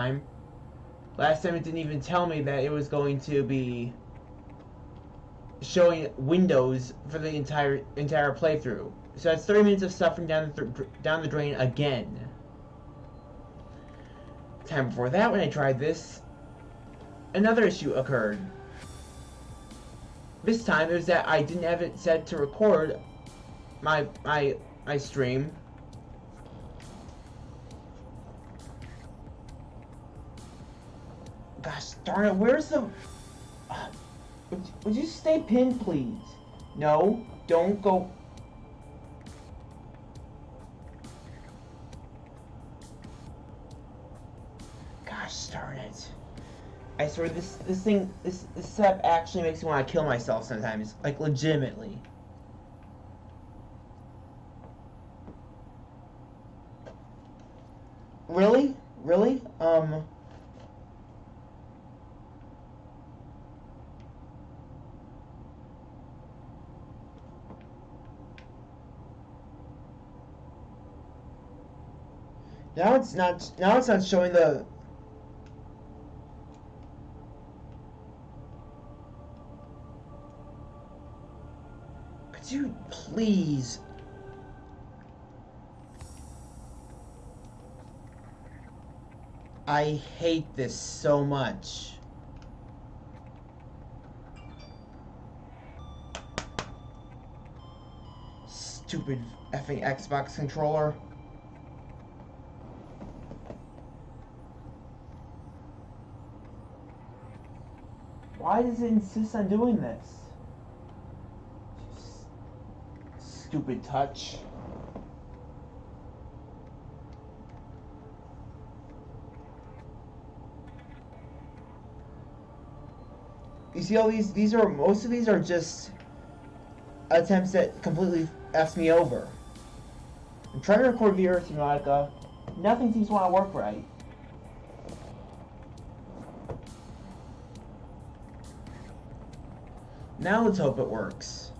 time. Last time it didn't even tell me that it was going to be showing windows for the entire playthrough. So that's 30 minutes of suffering down the drain again. Time before that, when I tried this, another issue occurred. This time it was that I didn't have it set to record my stream. Gosh darn it, where's the... Would you stay pinned, please? No, don't go... Gosh darn it. I swear this setup actually makes me want to kill myself sometimes. Like, legitimately. Really? Really? Now it's not showing the... Could you please... I hate this so much. Stupid effing Xbox controller. Why does it insist on doing this? Stupid touch. You see all these? Most of these are just attempts that completely F's me over. I'm trying to record via Subnautica. Nothing seems to want to work right. Now let's hope it works.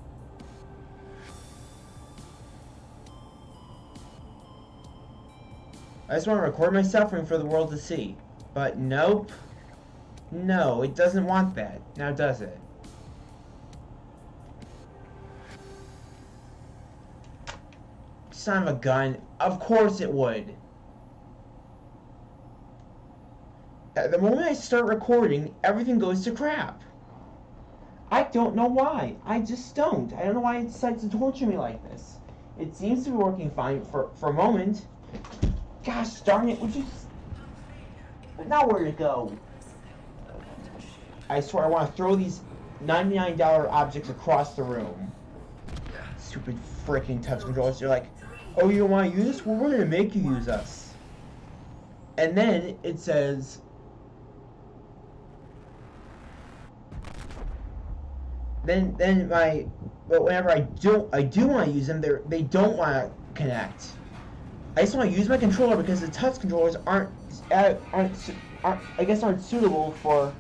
I just want to record my suffering for the world to see. But nope. No, it doesn't want that. Now does it? Son of a gun. Of course it would. At the moment I start recording, everything goes to crap. I don't know why. I just don't. I don't know why it decides to torture me like this. It seems to be working fine for a moment. Gosh darn it, would you... Now where to go? I swear I want to throw these $99 objects across the room. Stupid freaking touch controllers. They're like, oh, you don't want to use us? Well, we're going to make you use us. And then it says... Then but whenever I do want to use them, they don't want to connect. I just want to use my controller because the touch controllers aren't suitable for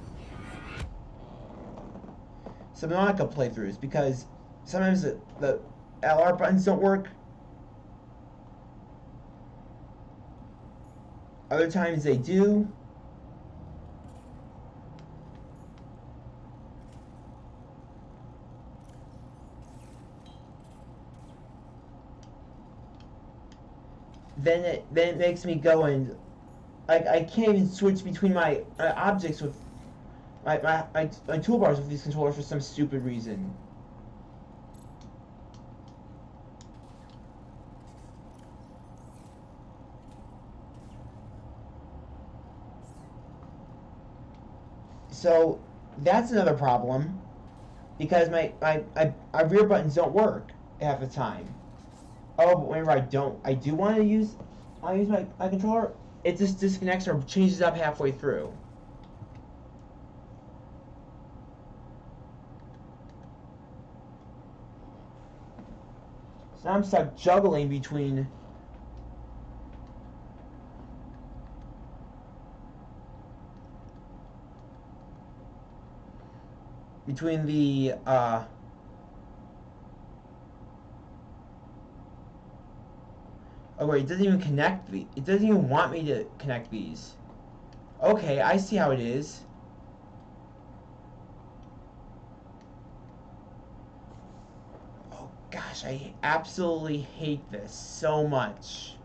Subnautica playthroughs, because sometimes the LR buttons don't work. Other times they do. Then it makes me go and I can't even switch between my objects with my toolbars with these controllers for some stupid reason. So that's another problem, because my rear buttons don't work half the time. Oh, but whenever I do want to use my controller, it just disconnects or changes up halfway through. So now I'm stuck juggling between the oh wait, it doesn't even connect it doesn't even want me to connect these. Okay, I see how it is. Oh gosh, I absolutely hate this so much.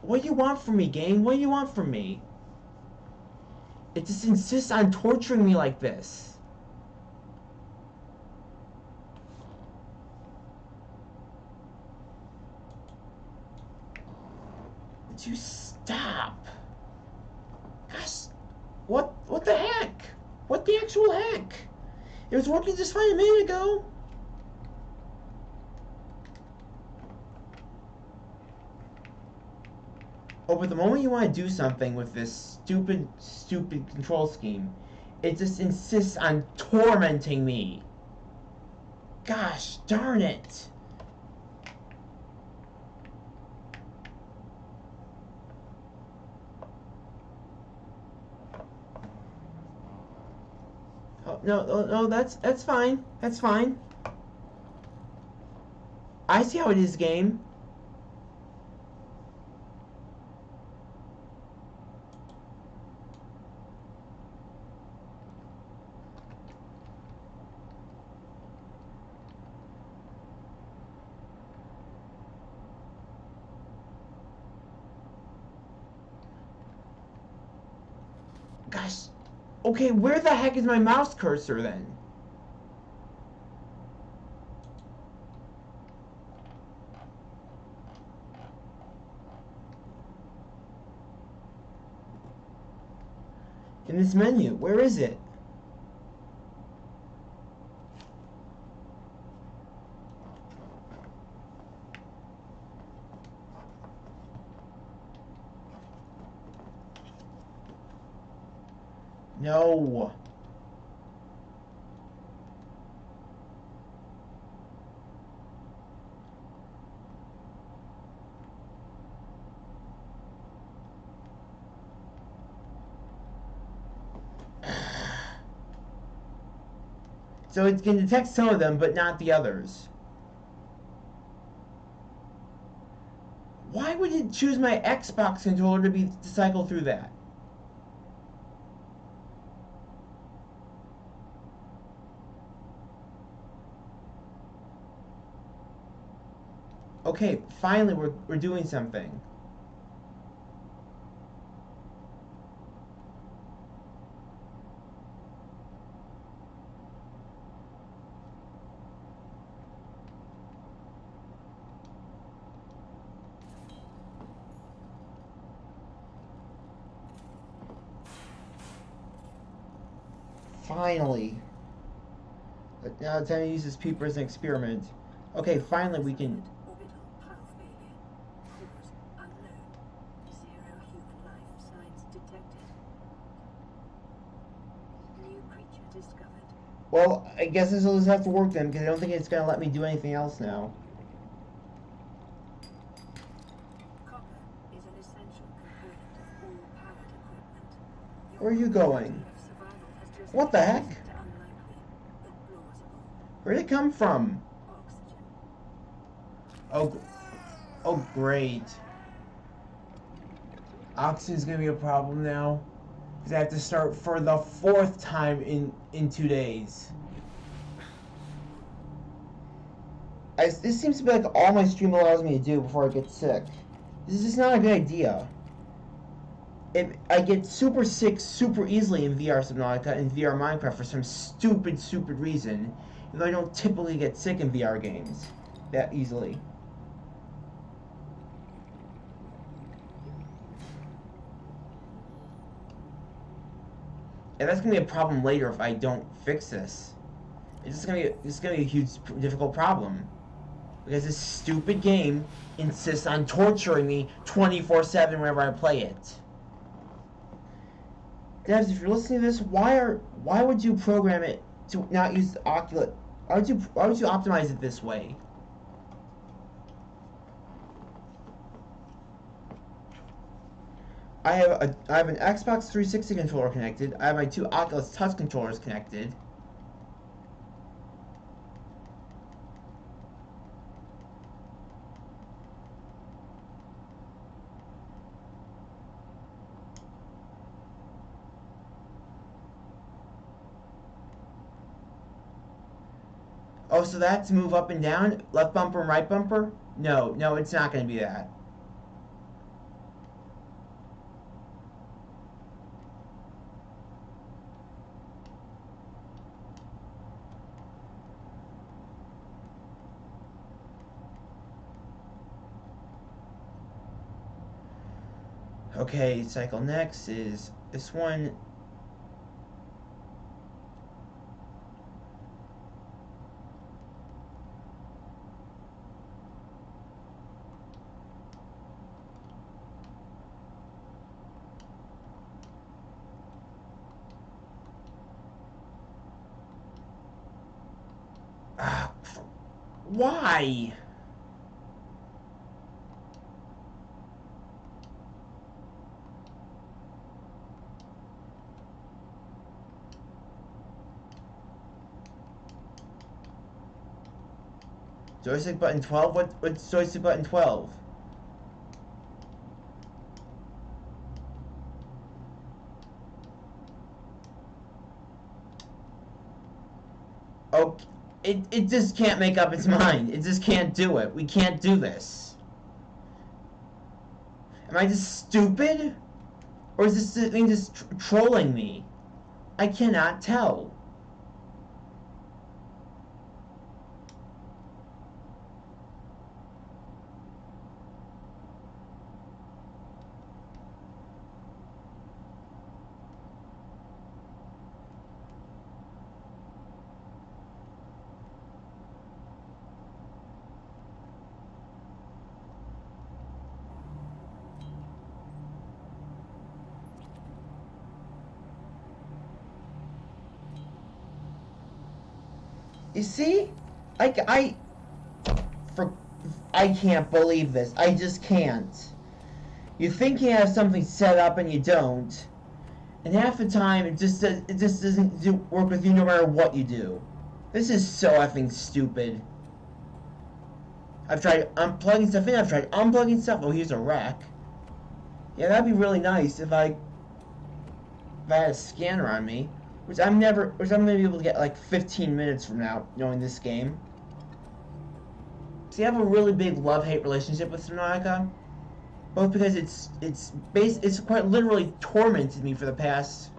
What do you want from me, game? What do you want from me? It just insists on torturing me like this. Would you stop? Gosh, what the heck? What the actual heck? It was working just fine a minute ago. Oh, but the moment you want to do something with this stupid control scheme, it just insists on tormenting me. Gosh darn it. Oh, no, that's fine. That's fine. I see how it is, game. Gosh. Okay, where the heck is my mouse cursor then? In this menu, where is it? No. So it can detect some of them, but not the others. Why would it choose my Xbox controller to cycle through that? Okay, finally we're doing something. Finally. Now it's time to use this peeper as an experiment. Okay, finally we can... Well, I guess this will just have to work then, because I don't think it's going to let me do anything else now. Where are you going? What the heck? Where'd it come from? Oh, oh great. Oxygen's going to be a problem now. Because I have to start for the 4th time in 2 days. This seems to be like all my stream allows me to do before I get sick. This is just not a good idea. I get super sick super easily in VR Subnautica and VR Minecraft for some stupid reason. Even though I don't typically get sick in VR games that easily. And that's gonna be a problem later if I don't fix this. It's gonna be a huge difficult problem. Because this stupid game insists on torturing me 24/7 whenever I play it. Devs, if you're listening to this, why would you program it to not use the Oculus? Why would you optimize it this way? I have an Xbox 360 controller connected. I have my 2 Oculus Touch controllers connected. Oh, so that's move up and down? Left bumper and right bumper? No, no, it's not going to be that. Okay, cycle next is this one. Why? Joystick button 12? What's joystick button 12? Oh, it just can't make up its mind. It just can't do it. We can't do this. Am I just stupid? Or is this thing just trolling me? I cannot tell. You see? I can't believe this. I just can't. You think you have something set up and you don't. And half the time it just doesn't work with you no matter what you do. This is so effing stupid. I've tried unplugging stuff in, I've tried unplugging stuff. Oh, here's a rack. Yeah, that'd be really nice if I had a scanner on me. Which I'm gonna be able to get like 15 minutes from now, knowing this game. See, I have a really big love-hate relationship with Subnautica, both because it's quite literally tormented me for the past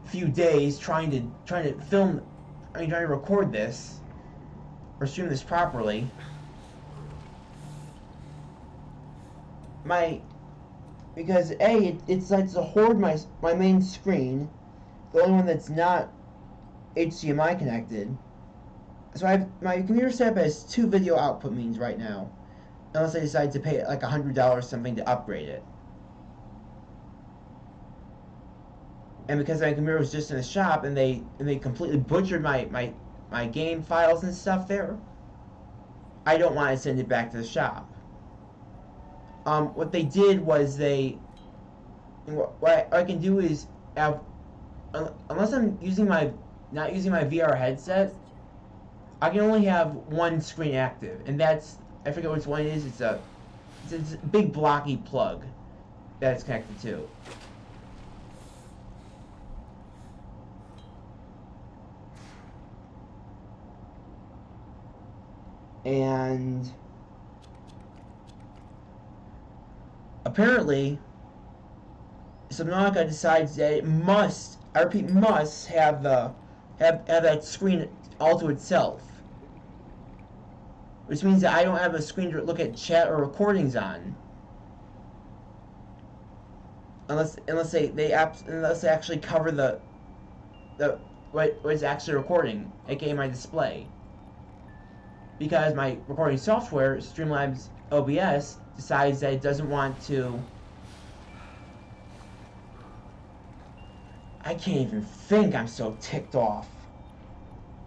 few days trying to film, trying to record this or stream this properly. Because it likes to hoard my main screen. The only one that's not HDMI connected. So my computer setup has 2 video output means right now, unless I decide to pay like $100 something to upgrade it. And because my computer was just in the shop and they completely butchered my game files and stuff there, I don't want to send it back to the shop. What they did was what I can do is have, unless I'm not using my VR headset, I can only have one screen active, and that's, I forget which one it is. It's a big blocky plug that it's connected to. And apparently Subnautica decides that it must, I repeat, must have that screen all to itself. Which means that I don't have a screen to look at chat or recordings on. Unless they actually cover the what it's actually recording, aka my display. Because my recording software, Streamlabs OBS, decides that it doesn't want to. I can't even think, I'm so ticked off.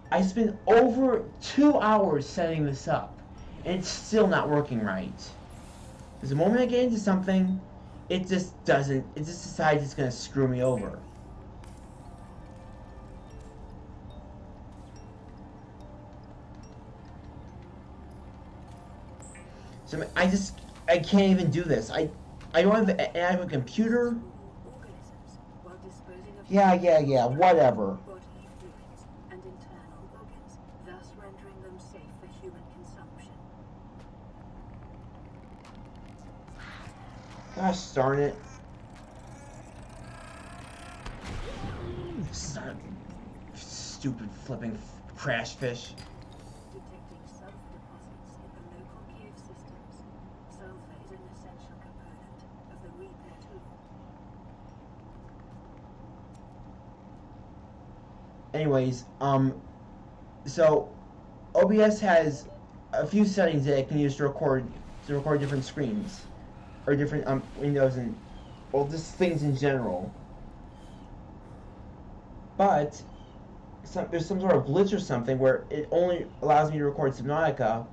I spent over 2 hours setting this up, and it's still not working right. Because the moment I get into something, it just decides it's going to screw me over. So I can't even do this. I don't have a computer. Yeah, whatever. Gosh darn it. Son of stupid flipping crash fish. Detecting sulfur deposits in the local cave systems. Sulfur is an essential component of the repair tool. Anyways, so OBS has a few settings that it can use to record different screens or different windows and well just things in general. But there's some sort of glitch or something where it only allows me to record Subnautica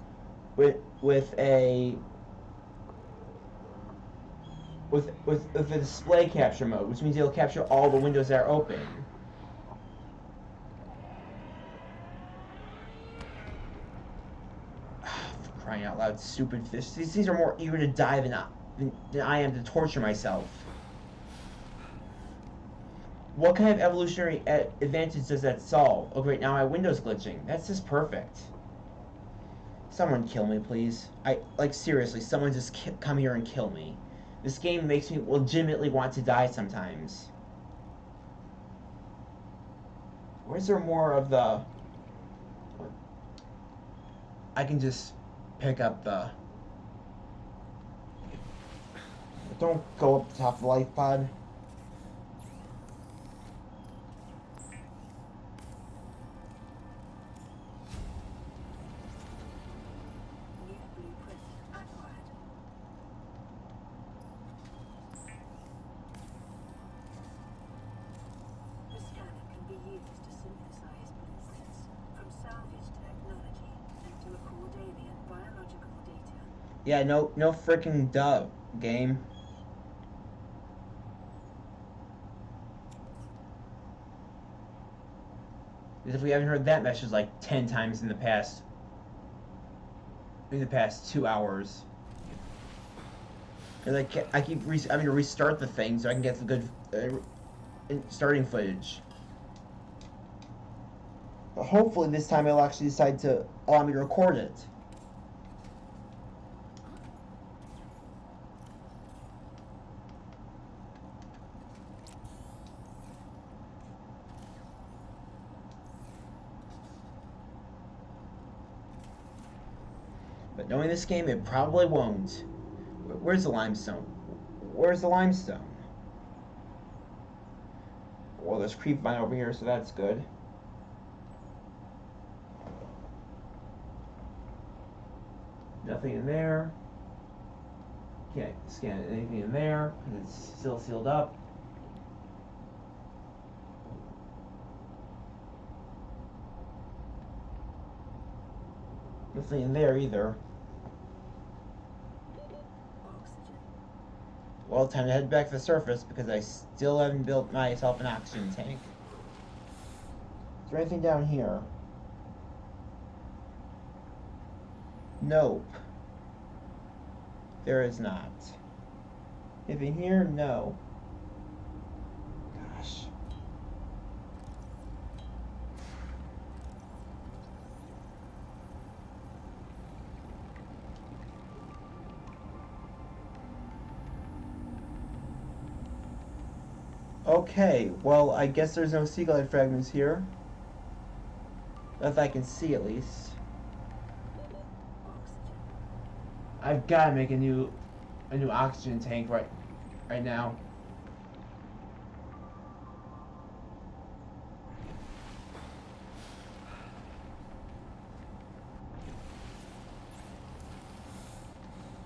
with a display capture mode, which means it'll capture all the windows that are open. For crying out loud, stupid fish. These things are more eager to die than I am to torture myself. What kind of evolutionary advantage does that solve? Oh great, now my window's glitching. That's just perfect. Someone kill me, please. Seriously, someone just come here and kill me. This game makes me legitimately want to die sometimes. Where's there more of the... I can just pick up the... Don't go up the top of the life pod. Yeah, no freaking duh, game. As if we haven't heard that message like 10 times in the past 2 hours. And I keep having to restart the thing so I can get the good starting footage. But hopefully this time it'll actually decide to allow me to record it. But knowing this game, it probably won't. Where's the limestone? Where's the limestone? Well, there's creep vine over here, so that's good. Nothing in there. Can't scan anything in there because it's still sealed up. Nothing in there either. Well, time to head back to the surface because I still haven't built myself an oxygen tank. Is there anything down here? Nope. There is not. Anything here? No. Gosh. Okay, well, I guess there's no sea glide fragments here. Not that I can see, at least. I've got to make a new oxygen tank right now.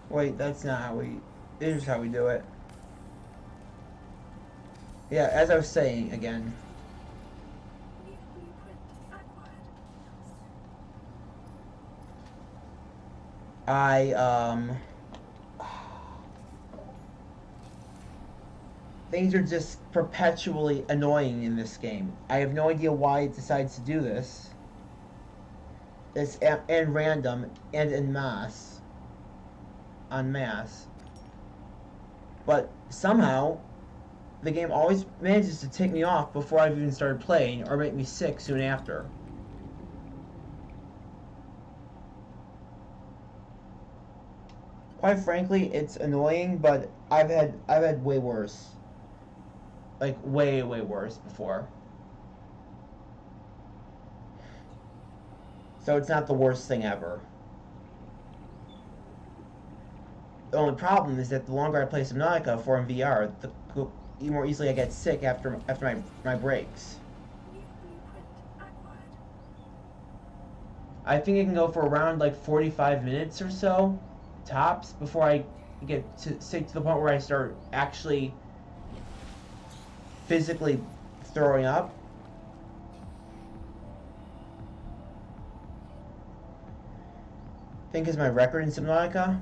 Wait, that's not how we... This is how we do it. Yeah, as I was saying again. Things are just perpetually annoying in this game. I have no idea why it decides to do this. It's and random and en masse. But somehow, the game always manages to take me off before I've even started playing or make me sick soon after. Quite frankly, it's annoying, but I've had way worse. Like way worse before. So it's not the worst thing ever. The only problem is that the longer I play Subnautica for in VR, the more easily I get sick after my breaks. New blueprint acquired. I think it can go for around like 45 minutes or so, tops, before I get sick to the point where I start actually physically throwing up. I think is my record in Subnautica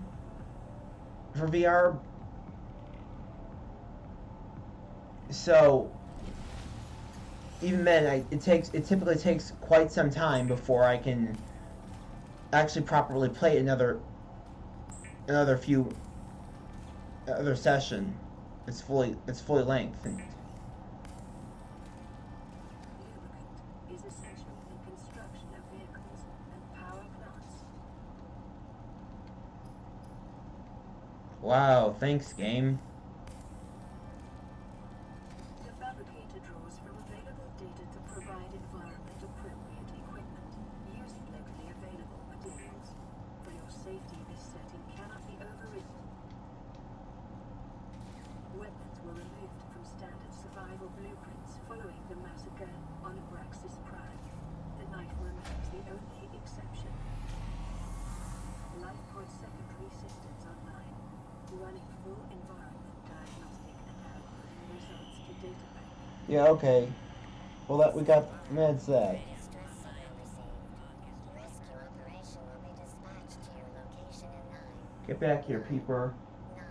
for VR. So even then, it typically takes quite some time before I can actually properly play another session. It's fully lengthened. Lubricant is essential in construction of vehicles and power plants. Wow, thanks, game. The fabricator draws from available data to provide environment-appropriate equipment using locally available materials. For your safety, this setting cannot be overridden. Weapons were removed from standard survival blueprints following the massacre on Abraxas Prime. The knife remains the only exception. Lifepod secondary systems online. Running full environment diagnostic and outputting results to databank. Yeah, okay. Well, we got meds that. Distress signal received. Rescue operation will be dispatched to your location in 9. Get back here, peeper. 9.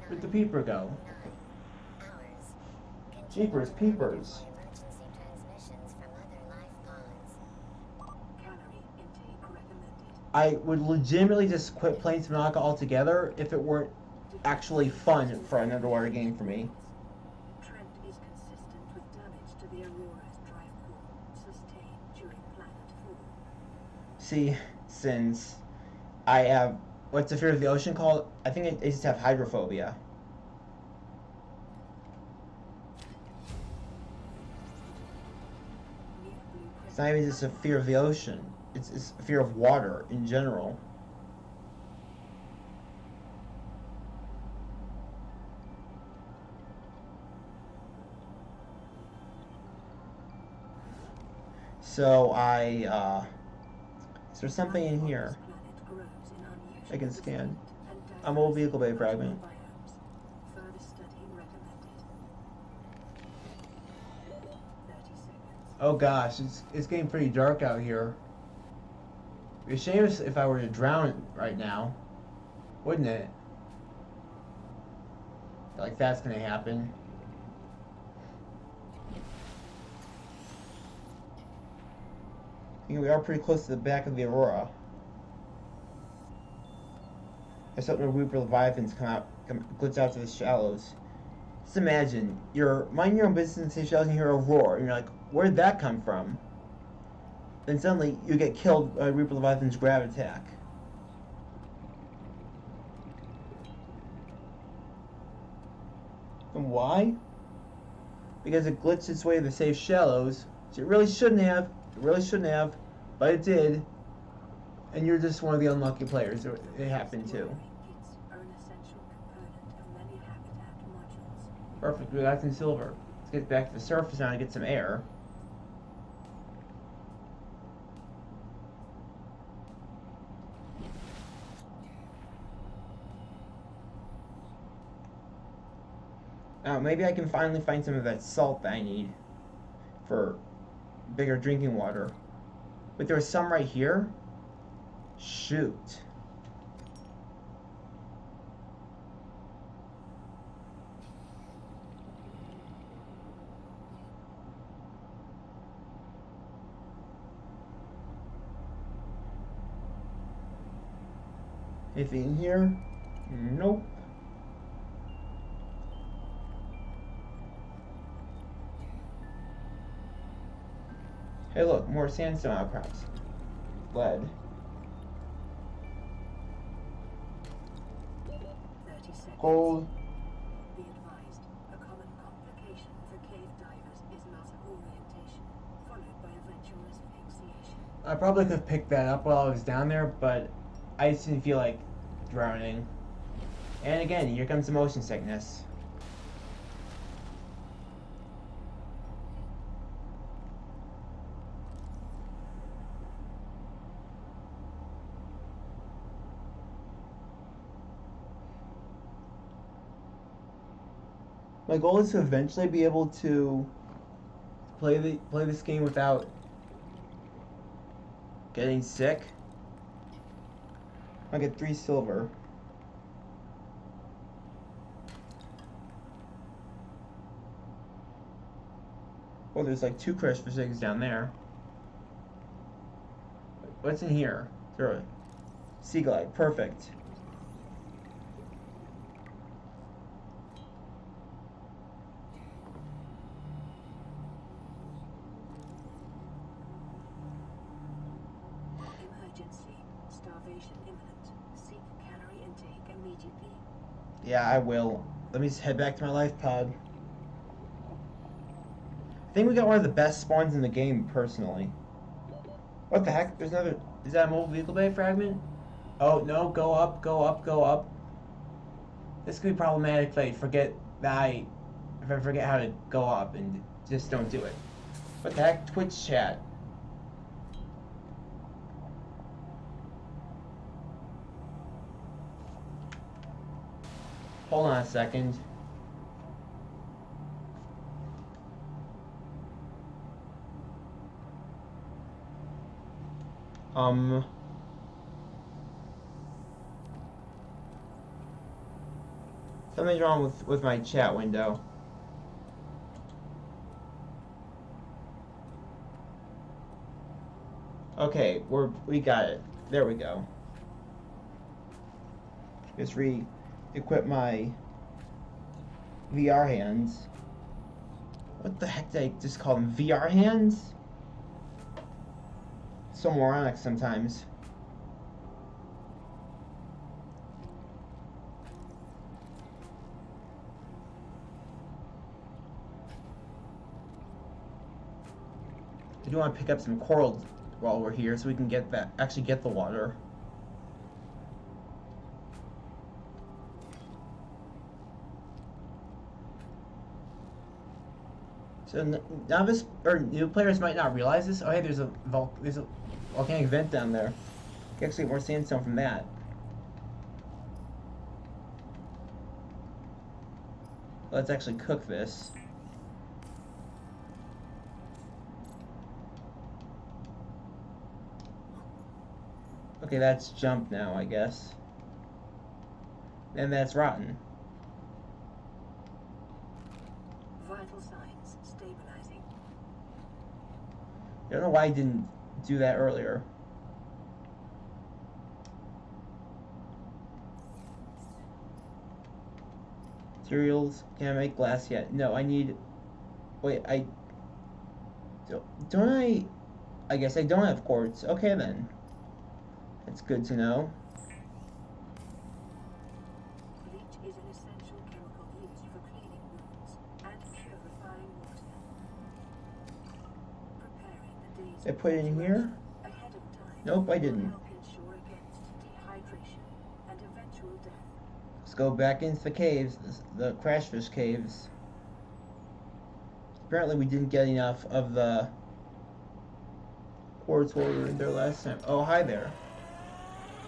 Where'd the peeper go? 9 hours. Jeepers, peepers. Emergency transmissions from other life pods. Calorie intake recommended. I would legitimately just quit playing Subnautica altogether if it weren't actually fun for an underwater game for me. Trend is consistent with damage to the Aurora's drive core sustained during planet fall. See, since I have what's the fear of the ocean called? I think I just have hydrophobia. New blueprint. It's not even just a fear of the ocean. It's a fear of water in general. So is there something in here I can scan? A mobile vehicle bay fragment. Further study recommended. 30 seconds. Oh gosh, it's getting pretty dark out here. It'd be a shame if I were to drown right now, wouldn't it? Like that's gonna happen. I think we are pretty close to the back of the Aurora. There's something where Reaper Leviathans glitch out to the shallows. Just imagine, you're minding your own business in the shallows and you hear a roar, and you're like, where'd that come from? Then suddenly you get killed by Reaper Leviathan's grab attack. And why? Because it glitched its way to the safe shallows, which it really shouldn't have. But it did. And you're just one of the unlucky players it happened to. Kits are an essential component of many habitat modules. Perfect, we got some silver. Let's get back to the surface now and get some air. Now maybe I can finally find some of that salt that I need for bigger drinking water. But there was some right here? Shoot. Anything in here? Nope. Hey look, more sandstone outcrops. Lead. seconds. Gold. Be advised, a common complication for cave divers is loss of orientation, followed by eventual asphyxiation. I probably could have picked that up while I was down there, but I just didn't feel like drowning. And again, here comes the motion sickness. My goal is to eventually be able to play this game without getting sick. I get 3 silver. Oh, there's like 2 crush for 6 down there. What's in here? Throw it. Sea glide, perfect. Emergency. Starvation imminent. Seek calorie intake immediately. Yeah, I will. Let me just head back to my life pod. I think we got one of the best spawns in the game, personally. What the heck? There's another... Is that a mobile vehicle bay fragment? Oh, no. Go up, go up, go up. This could be problematic if I forget that if I forget how to go up and just don't do it. What the heck? Twitch chat. Hold on a second. Something's wrong with my chat window. Okay, we got it. There we go. Just equip my VR hands. What the heck did I just call them? VR hands? So moronic sometimes. I do want to pick up some coral while we're here so we can actually get the water. So novice or new players might not realize this. Oh, hey, there's a volcanic vent down there. You can actually get more sandstone from that. Let's actually cook this. Okay, that's jump now, I guess. And that's rotten. Vital signs stabilizing. I don't know why I didn't do that earlier. Materials, can I make glass yet? No, I need... Wait, don't I guess I don't have quartz. Okay then. That's good to know. Bleach is an essential chemical used for cleaning wounds and purifying water. Preparing the day's I put it in here? ahead of time. Nope, I didn't. Will help ensure against dehydration and eventual death. Let's go back into the caves, the crashfish caves. Apparently we didn't get enough of the quartz while we were in there last time. Oh, hi there.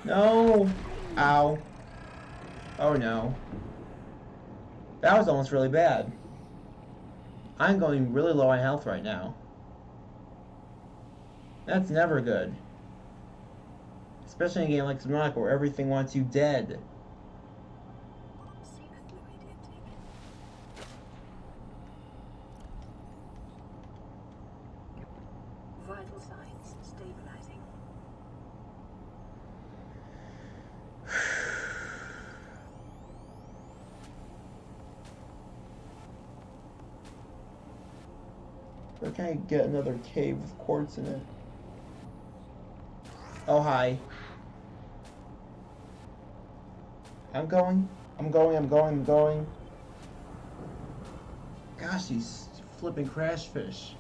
No! Ow. Oh no. That was almost really bad. I'm going really low on health right now. That's never good. Especially in a game like Subnautica where everything wants you dead. Seek fluid intake. Vital signs stabilizing. Where can I get another cave with quartz in it? Oh, hi. I'm going I'm going. Gosh, these flipping crash fish.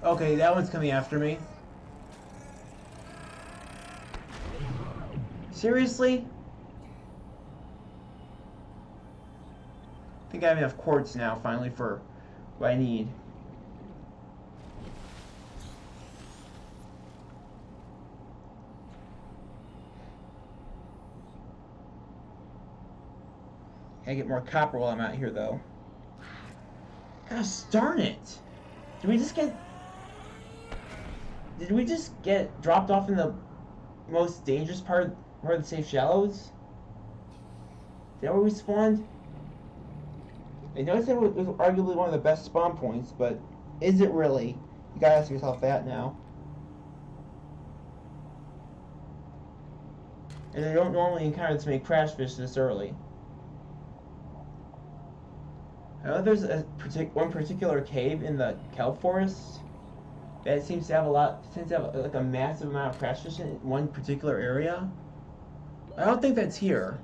Okay, that one's coming after me. Seriously? I think I have enough quartz now, finally, for what I need. Gotta get more copper while I'm out here, though. Gosh darn it! Did we just get dropped off in the most dangerous part of the safe shallows? Is that where we spawned? I noticed it was arguably one of the best spawn points, but is it really? You gotta ask yourself that now. And I don't normally encounter this many crash fish this early. I know there's one particular cave in the kelp forest that seems to have like a massive amount of crash fish in one particular area. I don't think that's here.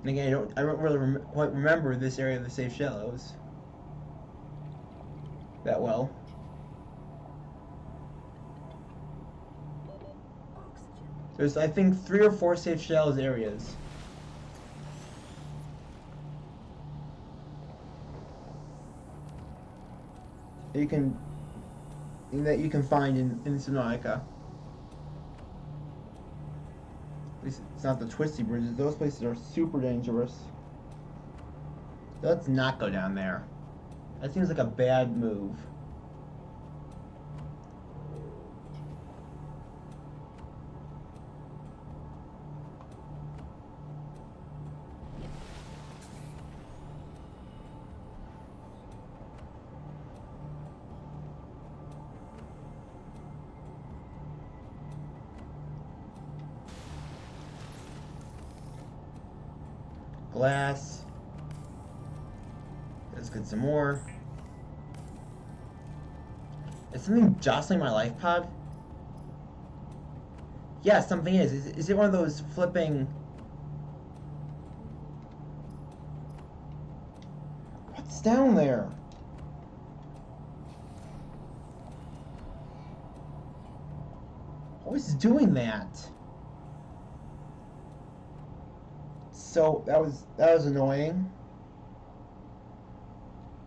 And again, I don't really quite remember this area of the safe shallows that well. There's, I think, 3 or 4 safe shallows areas. That you can find in Subnautica. At least it's not the twisty bridges. Those places are super dangerous. Let's not go down there. That seems like a bad move. Glass. Let's get some more. Is something jostling my life pod? Yeah, something is. Is it one of those flipping... What's down there? What is doing that? So that was annoying.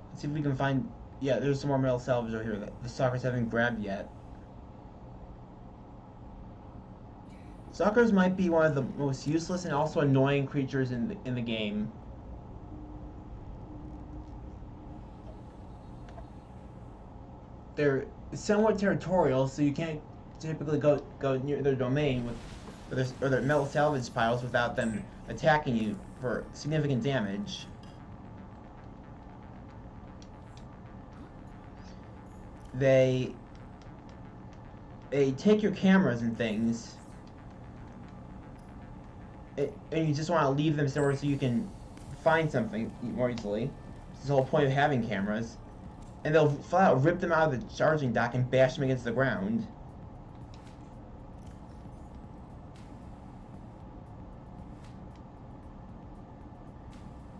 Let's see if we can find. Yeah, there's some more metal salvage over here that the stalkers haven't grabbed yet. Stalkers might be one of the most useless and also annoying creatures in the game. They're somewhat territorial, so you can't typically go near their domain or their metal salvage piles without them attacking you for significant damage. They take your cameras and things, and you just want to leave them somewhere so you can find something more easily. This is the whole point of having cameras. And they'll flat out rip them out of the charging dock and bash them against the ground.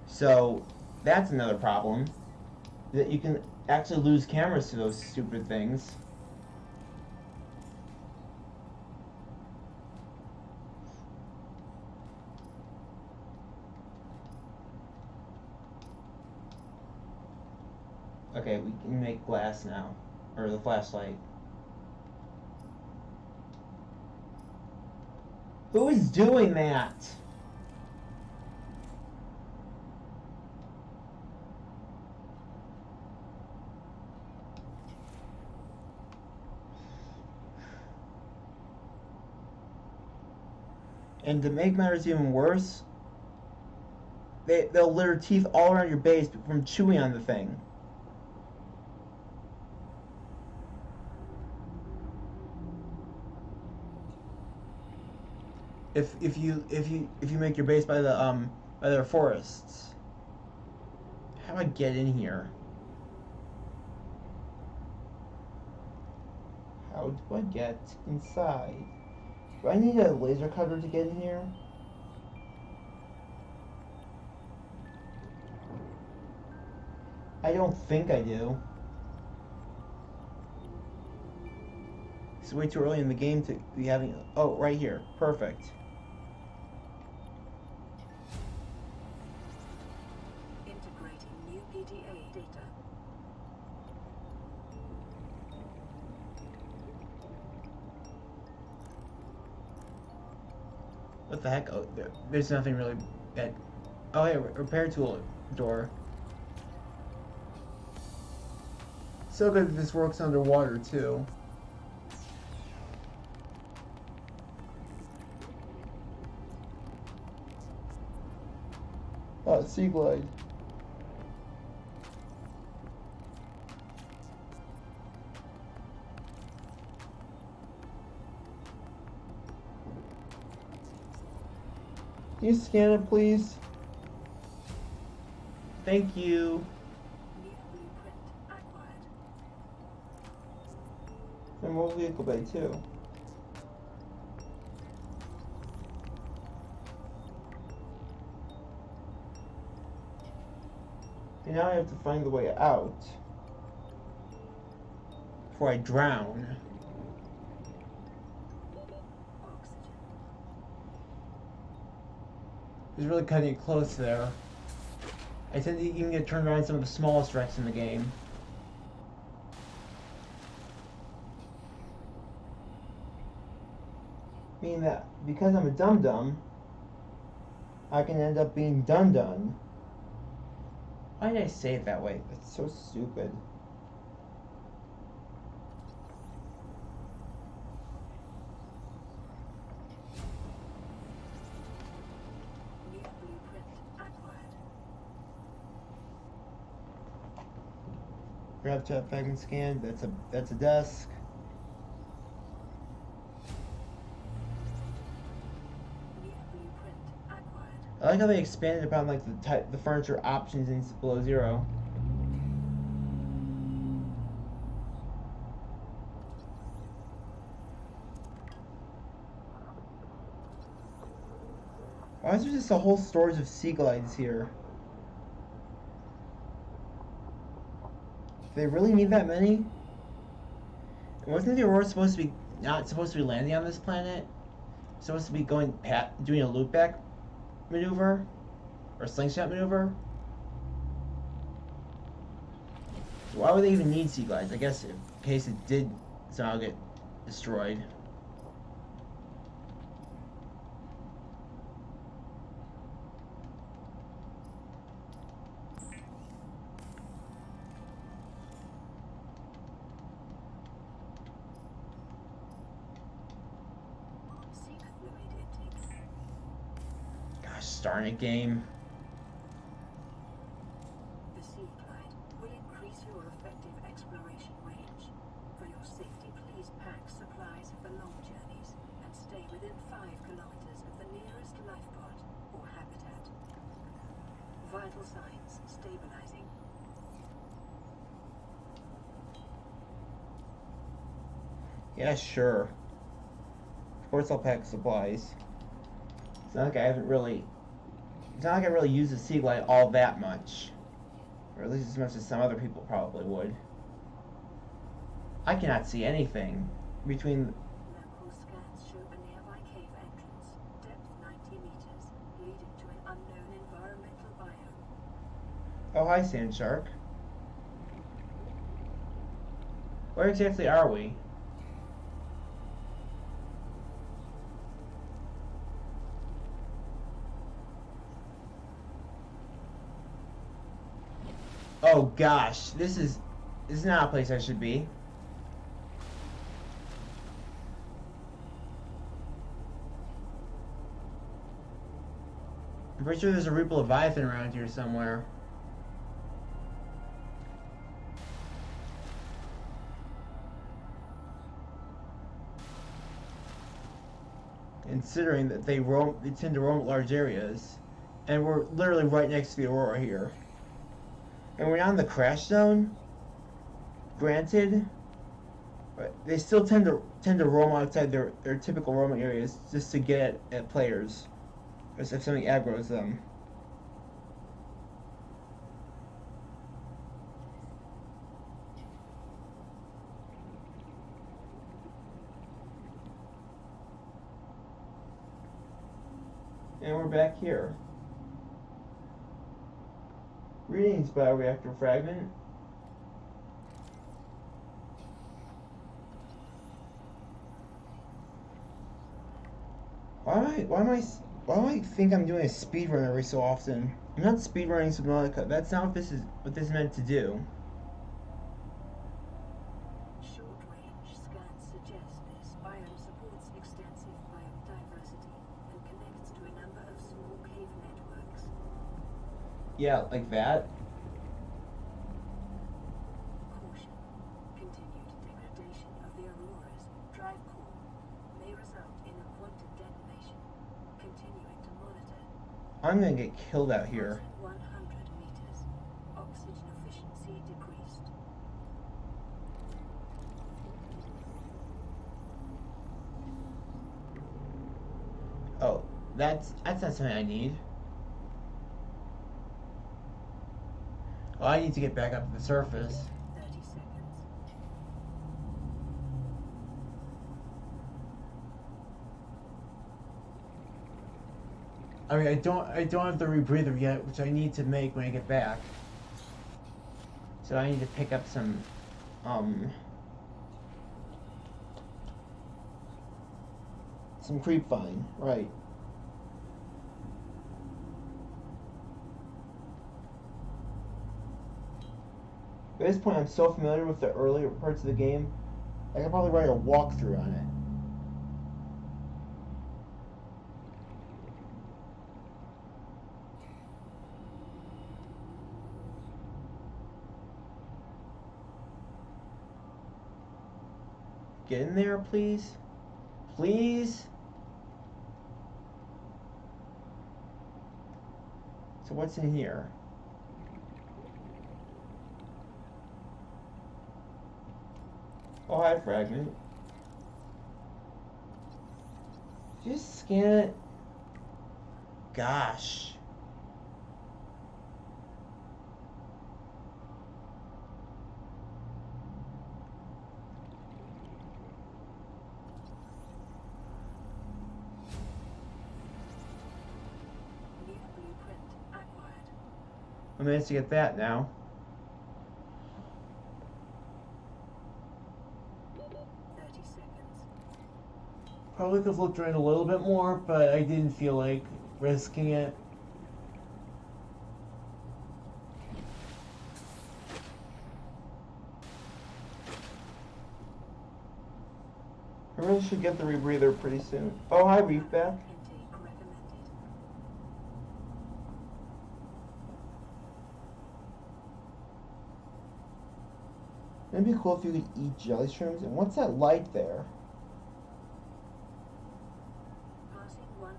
So that's another problem, that you can actually lose cameras to those stupid things. Okay, we can make glass now, or the flashlight. Who is doing that? And to make matters even worse, they'll litter teeth all around your base from chewing on the thing. If you make your base by their forests. How do I get in here? How do I get inside? Do I need a laser cutter to get in here? I don't think I do. It's way too early in the game to be having... Oh, right here. Perfect. Integrating new PDA data. What the heck? Oh, there's nothing really that... Oh, hey, repair tool door. So good that this works underwater, too. Oh, sea glide. Can you scan it, please? Thank you. New blueprint acquired. And more vehicle bay, too. And now I have to find the way out before I drown. Oxygen. It's really cutting it close there. I tend to even get turned around in some of the smallest wrecks in the game. Meaning that because I'm a dum-dum, I can end up being done-done. Why did I say it that way? That's so stupid. New blueprint acquired. Grab chat fragment scan. That's a desk. New blueprint acquired. I like how they expanded upon like the furniture options in Below Zero. Why is there just a whole storage of sea glides here? Do they really need that many? And wasn't the Aurora supposed to be not supposed to be landing on this planet? It's supposed to be doing a loopback maneuver or slingshot maneuver? So why would they even need sea glides? I guess in case it did somehow get destroyed. Seek fluid intake. Gosh darn it, game. The Sea Glide will increase your effective exploration range. For your safety, please pack supplies for long journeys and stay within 5 kilometers of the nearest life pod or habitat. Vital signs stabilizing. Yeah, sure. Of course I'll pack supplies. It's not like I really use the sea glide all that much. Or at least as much as some other people probably would. I cannot see anything between... Local scans show a nearby cave entrance, depth 90 meters, leading to an unknown environmental biome. Oh, hi, Sand Shark. Where exactly are we? Oh gosh, this is not a place I should be. I'm pretty sure there's a Reaper Leviathan around here somewhere. And considering that they tend to roam large areas, and we're literally right next to the Aurora here. And we're not in the crash zone. Granted, but they still tend to roam outside their typical roaming areas just to get at players, or if something aggroes them. And we're back here. Greetings, bioreactor fragment. Why do I think I'm doing a speedrun every so often? I'm not speedrunning Subnautica. That's not what this is meant to do. Short-range scans suggest this biome supports extensive biodiversity and connects to a number of small cave networks. Yeah, like that. Caution. Continued degradation of the Aurora's drive core may result in a quantum detonation. Continuing to monitor. I'm gonna get killed out here. 100 meters. Oxygen efficiency decreased. Oh, that's not something I need. Oh, I need to get back up to the surface. 30 seconds. I mean, I don't have the rebreather yet, which I need to make when I get back. So I need to pick up some creep vine, right? At this point, I'm so familiar with the earlier parts of the game, I could probably write a walkthrough on it. Get in there, please. Please? So what's in here? Oh, hi, fragment. Just scan it. Gosh. New blueprint acquired. I managed to get that now. 30 seconds. Probably could have looked around a little bit more, but I didn't feel like risking it. I really should get the rebreather pretty soon. Oh, hi, Reefback. Intake recommended. It'd be cool if you could eat jelly shrooms. And what's that light there? Passing 100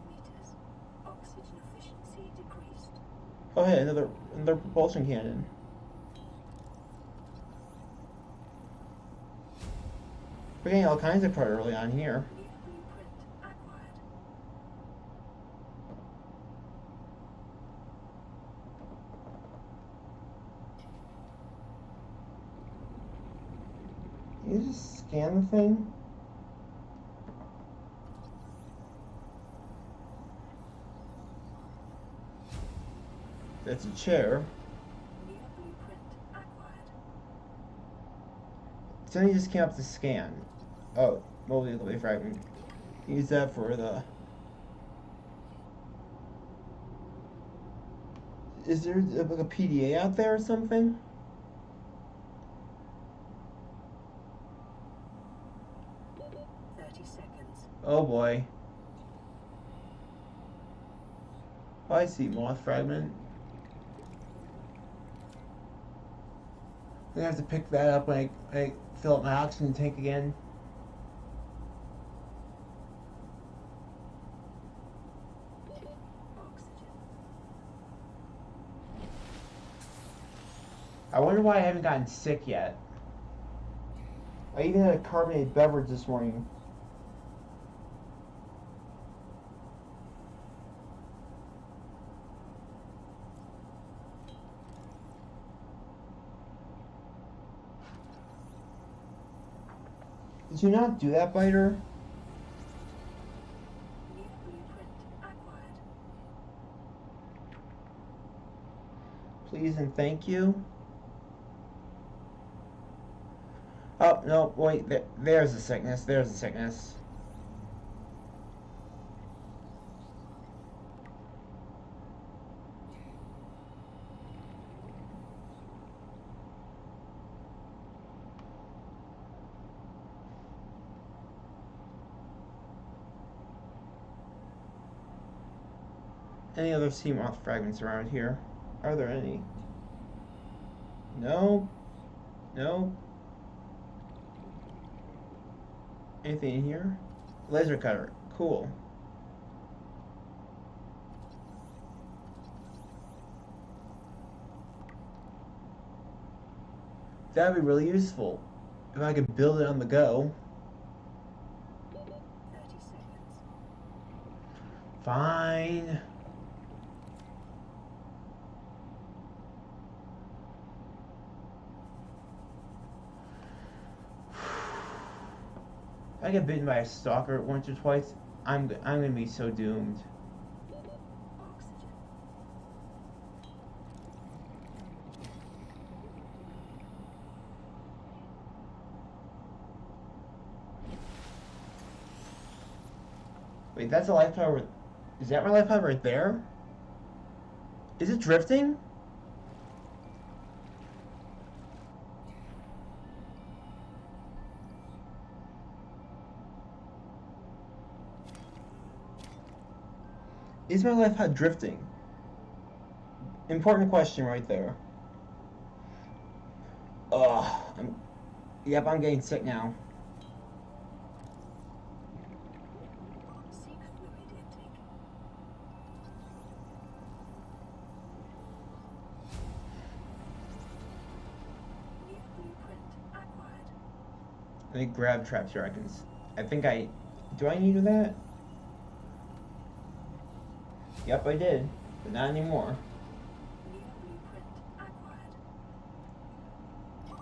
meters. Oxygen efficiency decreased. Oh, hey, another propulsion cannon. We're getting all kinds of crud early on here. New blueprint acquired. Can you just scan the thing? That's a chair. New blueprint acquired. Somebody just came up to scan. Oh, mobile fragment. Use that for the... Is there like a PDA out there or something? Oh boy. Oh, I see moth fragment. I'm gonna have to pick that up when I fill up my oxygen tank again. I wonder why I haven't gotten sick yet. I even had a carbonated beverage this morning. Did you not do that, Biter? New blueprint acquired. Please and thank you. Oh, no, wait, there's the sickness, there's the sickness. Any other sea moth fragments around here? Are there any? No. No. Anything in here? Laser cutter. Cool. That'd be really useful if I could build it on the go. 30 seconds. Fine. If I get bitten by a stalker once or twice, I'm gonna be so doomed. Oxygen. Wait, that's a life pod. Is that my life pod right there? Is it drifting? Is my life pod drifting? Important question right there. Ugh. Yep, I'm getting sick now. Seek fluid intake. New blueprint acquired. Let me grab trap here. I think I. Do I need that? Yep, I did, but not anymore. New blueprint acquired.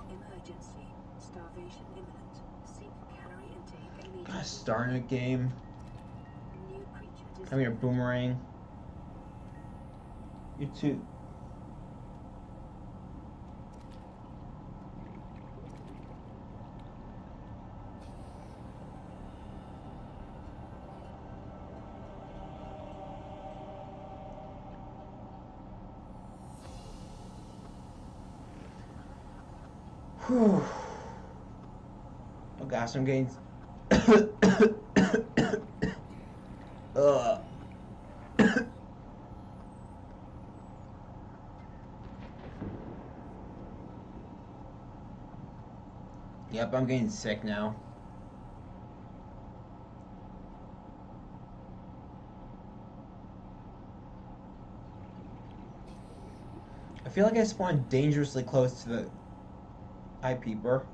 Emergency. Starvation imminent. Seek calorie intake immediately. Gosh darn it, game. New creature Come here, discovered. boomerang. You too. Whew. Oh gosh, I'm getting. Ugh. Yep, I'm getting sick now. I feel like I spawned dangerously close to the eye peeper.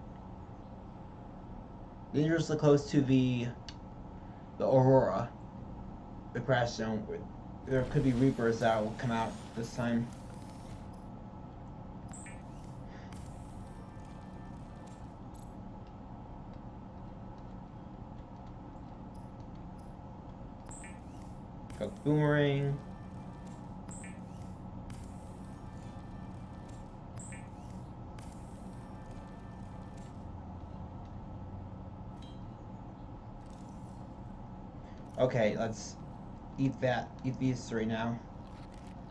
Dangerously close to the Aurora. The crash zone. There could be Reapers that will come out this time. Go boomerang. Okay, let's eat that. Eat these three now.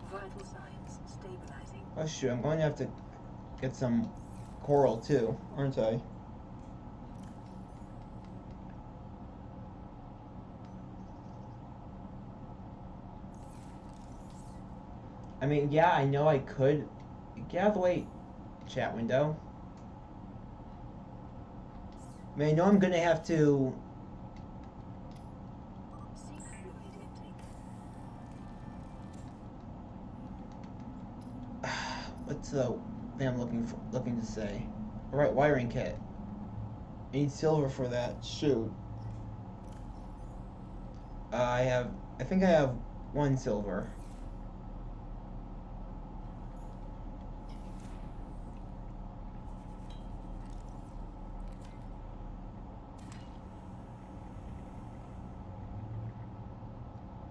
Vital signs stabilizing. Oh shoot, I'm going to have to get some coral too, aren't I? I mean, yeah, I know I could. Get out of the way, chat window. I mean, I know I'm gonna have to. Seek fluid intake. What's the thing I'm looking to say. Alright, wiring kit. I need silver for that. Shoot. I think I have 1 silver.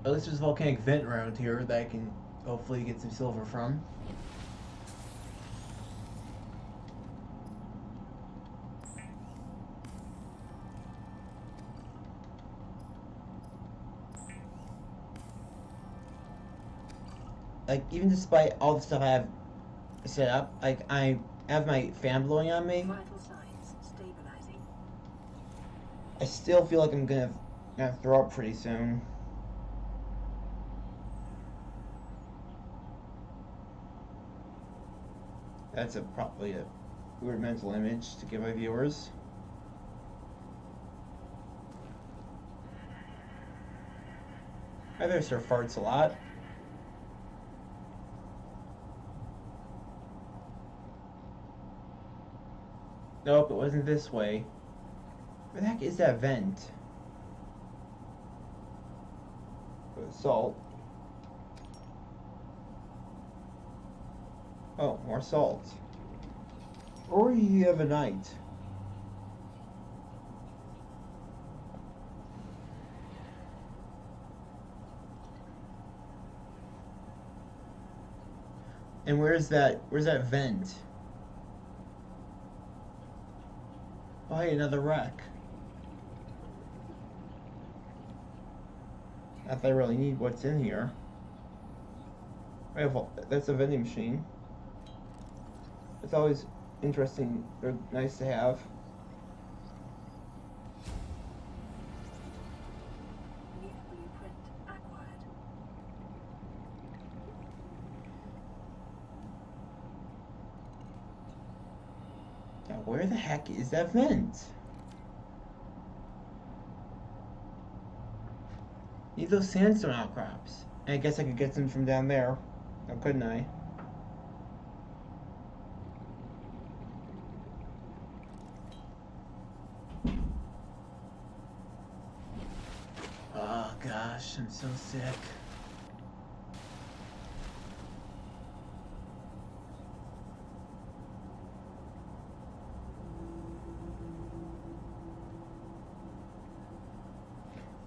At least there's a volcanic vent around here that I can hopefully get some silver from. Like, even despite all the stuff I have set up, like, I have my fan blowing on me. Vital signs stabilizing. I still feel like I'm gonna throw up pretty soon. That's probably a weird mental image to give my viewers. I bet Sir farts a lot. Nope, it wasn't this way. Where the heck is that vent? Salt. Oh, more salt. Or you have a night. And where's that vent? Oh, hey, another wreck. Not that I really need what's in here. That's a vending machine. It's always interesting or nice to have. New blueprint acquired. Now, where the heck is that vent? Need those sandstone outcrops. And I guess I could get some from down there. Now, couldn't I? Oh gosh, I'm so sick.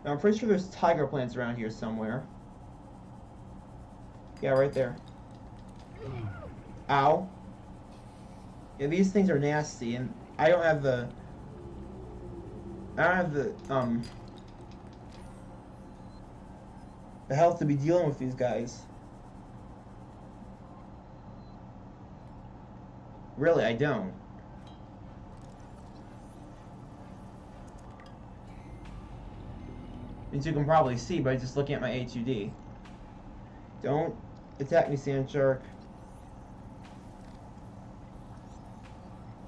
Now, I'm pretty sure there's tiger plants around here somewhere. Yeah, right there. Ow. Yeah, these things are nasty, and I don't have the health to be dealing with these guys. Really, I don't. As you can probably see by just looking at my HUD. Don't attack me, sand shark.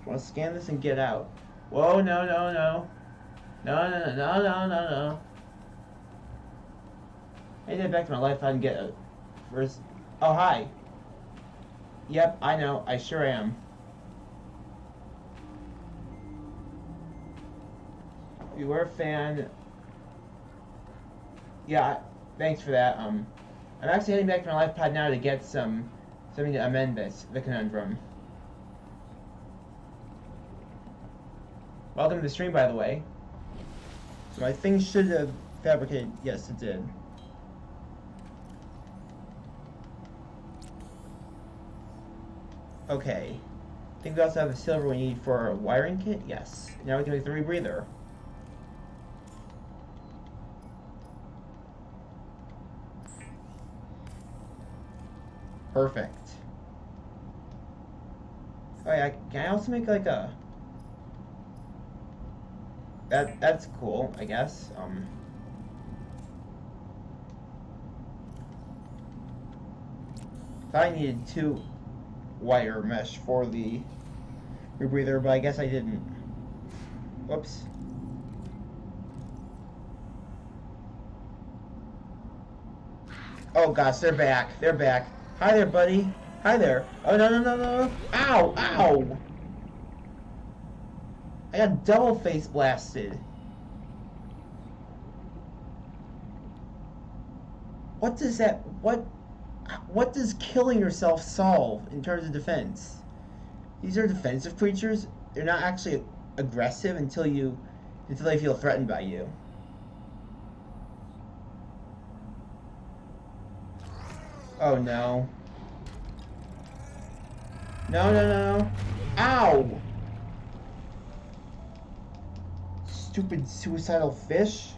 I want to scan this and get out. Whoa, no, no, no. No, no, no, no, no, no, no. I need to get back to my life and get a first. Oh, hi. Yep, I know. I sure am. You were a fan. Yeah, thanks for that. I'm actually heading back to my life pod now to get something to amend the conundrum. Welcome to the stream, by the way. So my thing should have fabricated. Yes, it did. Okay. I think we also have the silver we need for a wiring kit. Yes. Now we can make the rebreather. Perfect. Oh yeah, can I also make like a... That's cool, I guess. Thought I needed 2 wire mesh for the rebreather, but I guess I didn't. Whoops. Oh gosh, they're back. They're back. Hi there, buddy. Hi there. Oh, no, no, no, no. Ow, ow. I got double face blasted. What does that, what does killing yourself solve in terms of defense? These are defensive creatures. They're not actually aggressive until they feel threatened by you. Oh no. No, no, no, no. Ow! Stupid suicidal fish.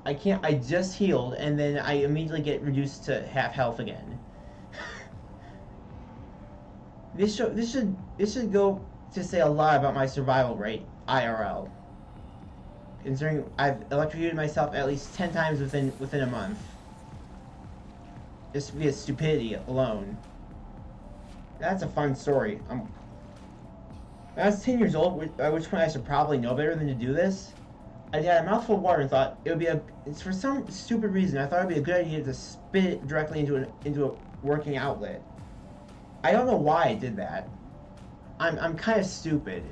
I just healed and then I immediately get reduced to half health again. This should go to say a lot about my survival rate, IRL. Considering I've electrocuted myself at least 10 times within a month. Just via stupidity alone. That's a fun story. When I was 10 years old, at which point I should probably know better than to do this, I had a mouthful of water and thought it would be it's for some stupid reason, I thought it would be a good idea to spit it directly into a working outlet. I don't know why I did that. I'm kind of stupid.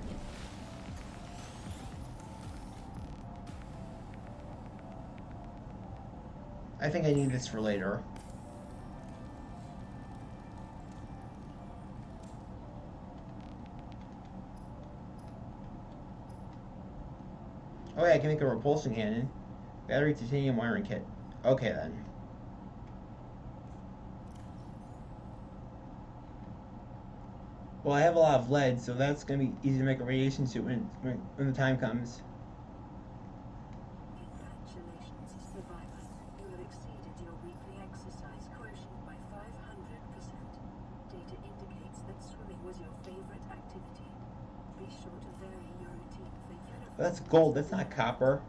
I think I need this for later. Oh yeah, I can make a repulsion cannon. Battery, titanium, wiring kit. Okay then. Well, I have a lot of lead, so that's going to be easy to make a radiation suit when the time comes. Congratulations, survivor. You have exceeded your weekly exercise quotient by 500%. Data indicates that swimming was your favorite activity. Be sure to vary your routine for uniform. That's gold, that's not copper.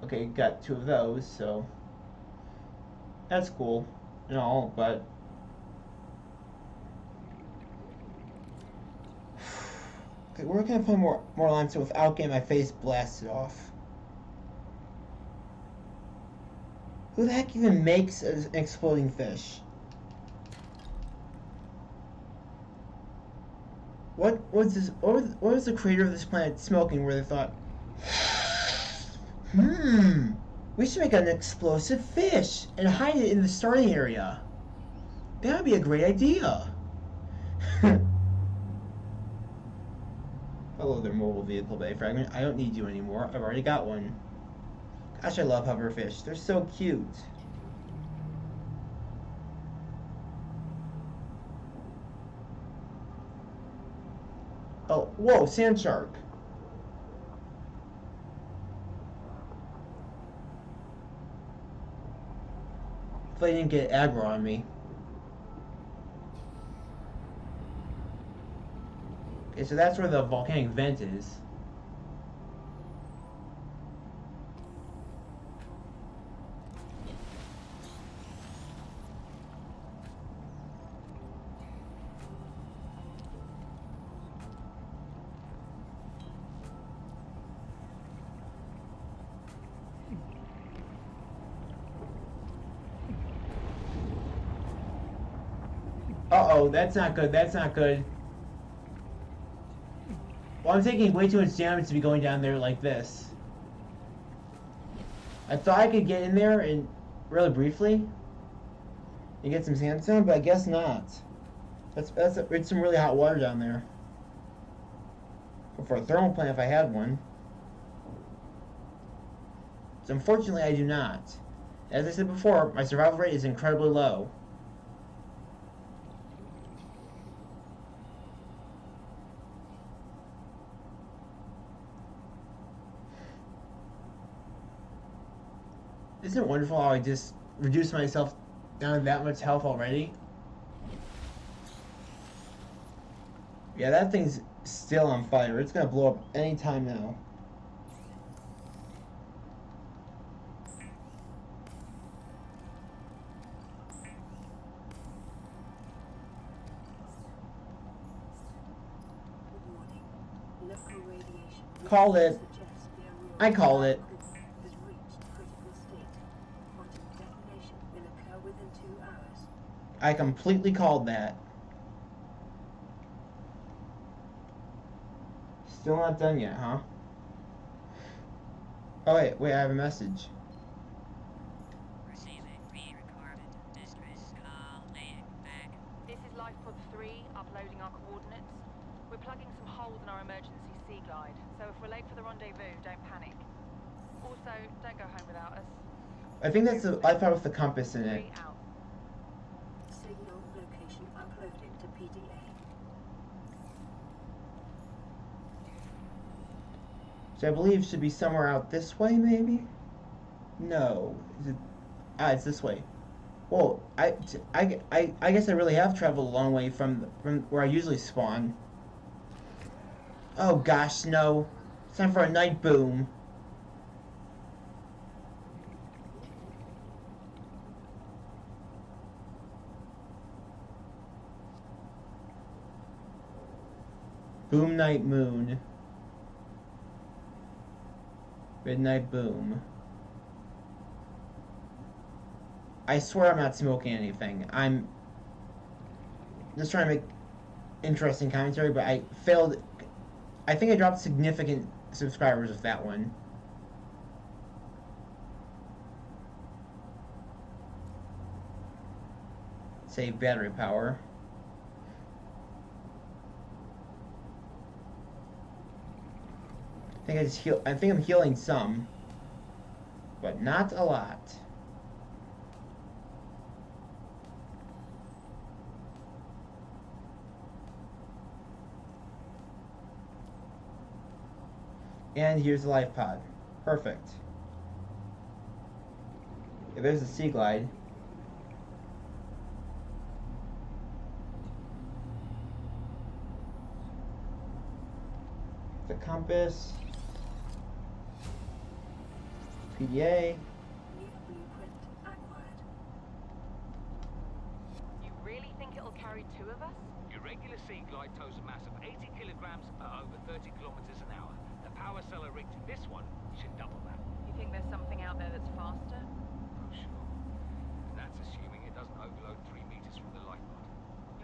Okay, got 2 of those, so that's cool and all, but okay, where can I find more limestone without getting my face blasted off? Who the heck even makes an exploding fish? What was the creator of this planet smoking where they thought, we should make an explosive fish and hide it in the starting area. That would be a great idea. Hello there, mobile vehicle bay fragment. I don't need you anymore. I've already got one. Gosh, I love hoverfish. They're so cute. Oh, whoa, sand shark. They didn't get aggro on me. Okay, so that's where the volcanic vent is. Uh-oh, that's not good, that's not good. Well, I'm taking way too much damage to be going down there like this. I thought I could get in there and really briefly and get some sandstone, but I guess not. It's some really hot water down there. But for a thermal plant if I had one. So unfortunately I do not. As I said before, my survival rate is incredibly low. Isn't it wonderful how I just reduced myself down to that much health already? Yeah, that thing's still on fire. It's gonna blow up any time now. Local radiation Called it. suggests the Anew I called it. has reached critical state. Quantum detonation will occur within 2 hours. I completely called that. Still not done yet, huh? Oh wait, I have a message. Receiving pre-recorded distress call, laying back. This is Lifepod 3, uploading our coordinates. We're plugging some holes in our emergency sea glide, so if we're late for the rendezvous, don't panic. Also, don't go home without us. I think that's the iPod with the compass in it. 3 out. Signal location uploaded to PDA. So I believe it should be somewhere out this way, maybe? No. Is it? It's this way. Well, I guess I really have traveled a long way from where I usually spawn. Oh gosh, no. It's time for a night boom. Boom night moon. Midnight boom. I swear I'm not smoking anything. I'm just trying to make interesting commentary, but I failed. I think I dropped significant subscribers with that one. Save battery power. I think I'm healing some, but not a lot. And here's the life pod. Perfect. Yeah, there's the sea glide. The compass. PDA. New blueprint acquired. You really think it'll carry 2 of us? Your regular sea glide tows a mass of 80 kilograms at over 30 kilometers an hour. The power cell rigged to this one should double that. You think there's something out there that's faster? Oh, sure. And that's assuming it doesn't overload 3 meters from the light pod.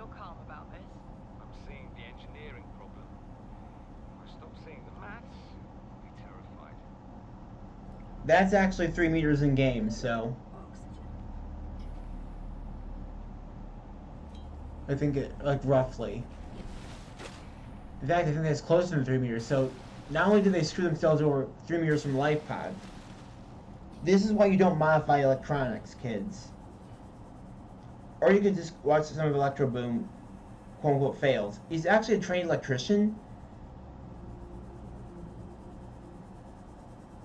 You're calm about this. I'm seeing the engineering problem. If I stop seeing the maths, I'll be terrified. That's actually 3 meters in game, so Oxygen. I think it, like, roughly. In fact, I think that's closer than 3 meters, so not only did they screw themselves over 3 meters from life pod, this is why you don't modify electronics, kids. Or you could just watch some of Electro Boom, quote unquote, fails. He's actually a trained electrician,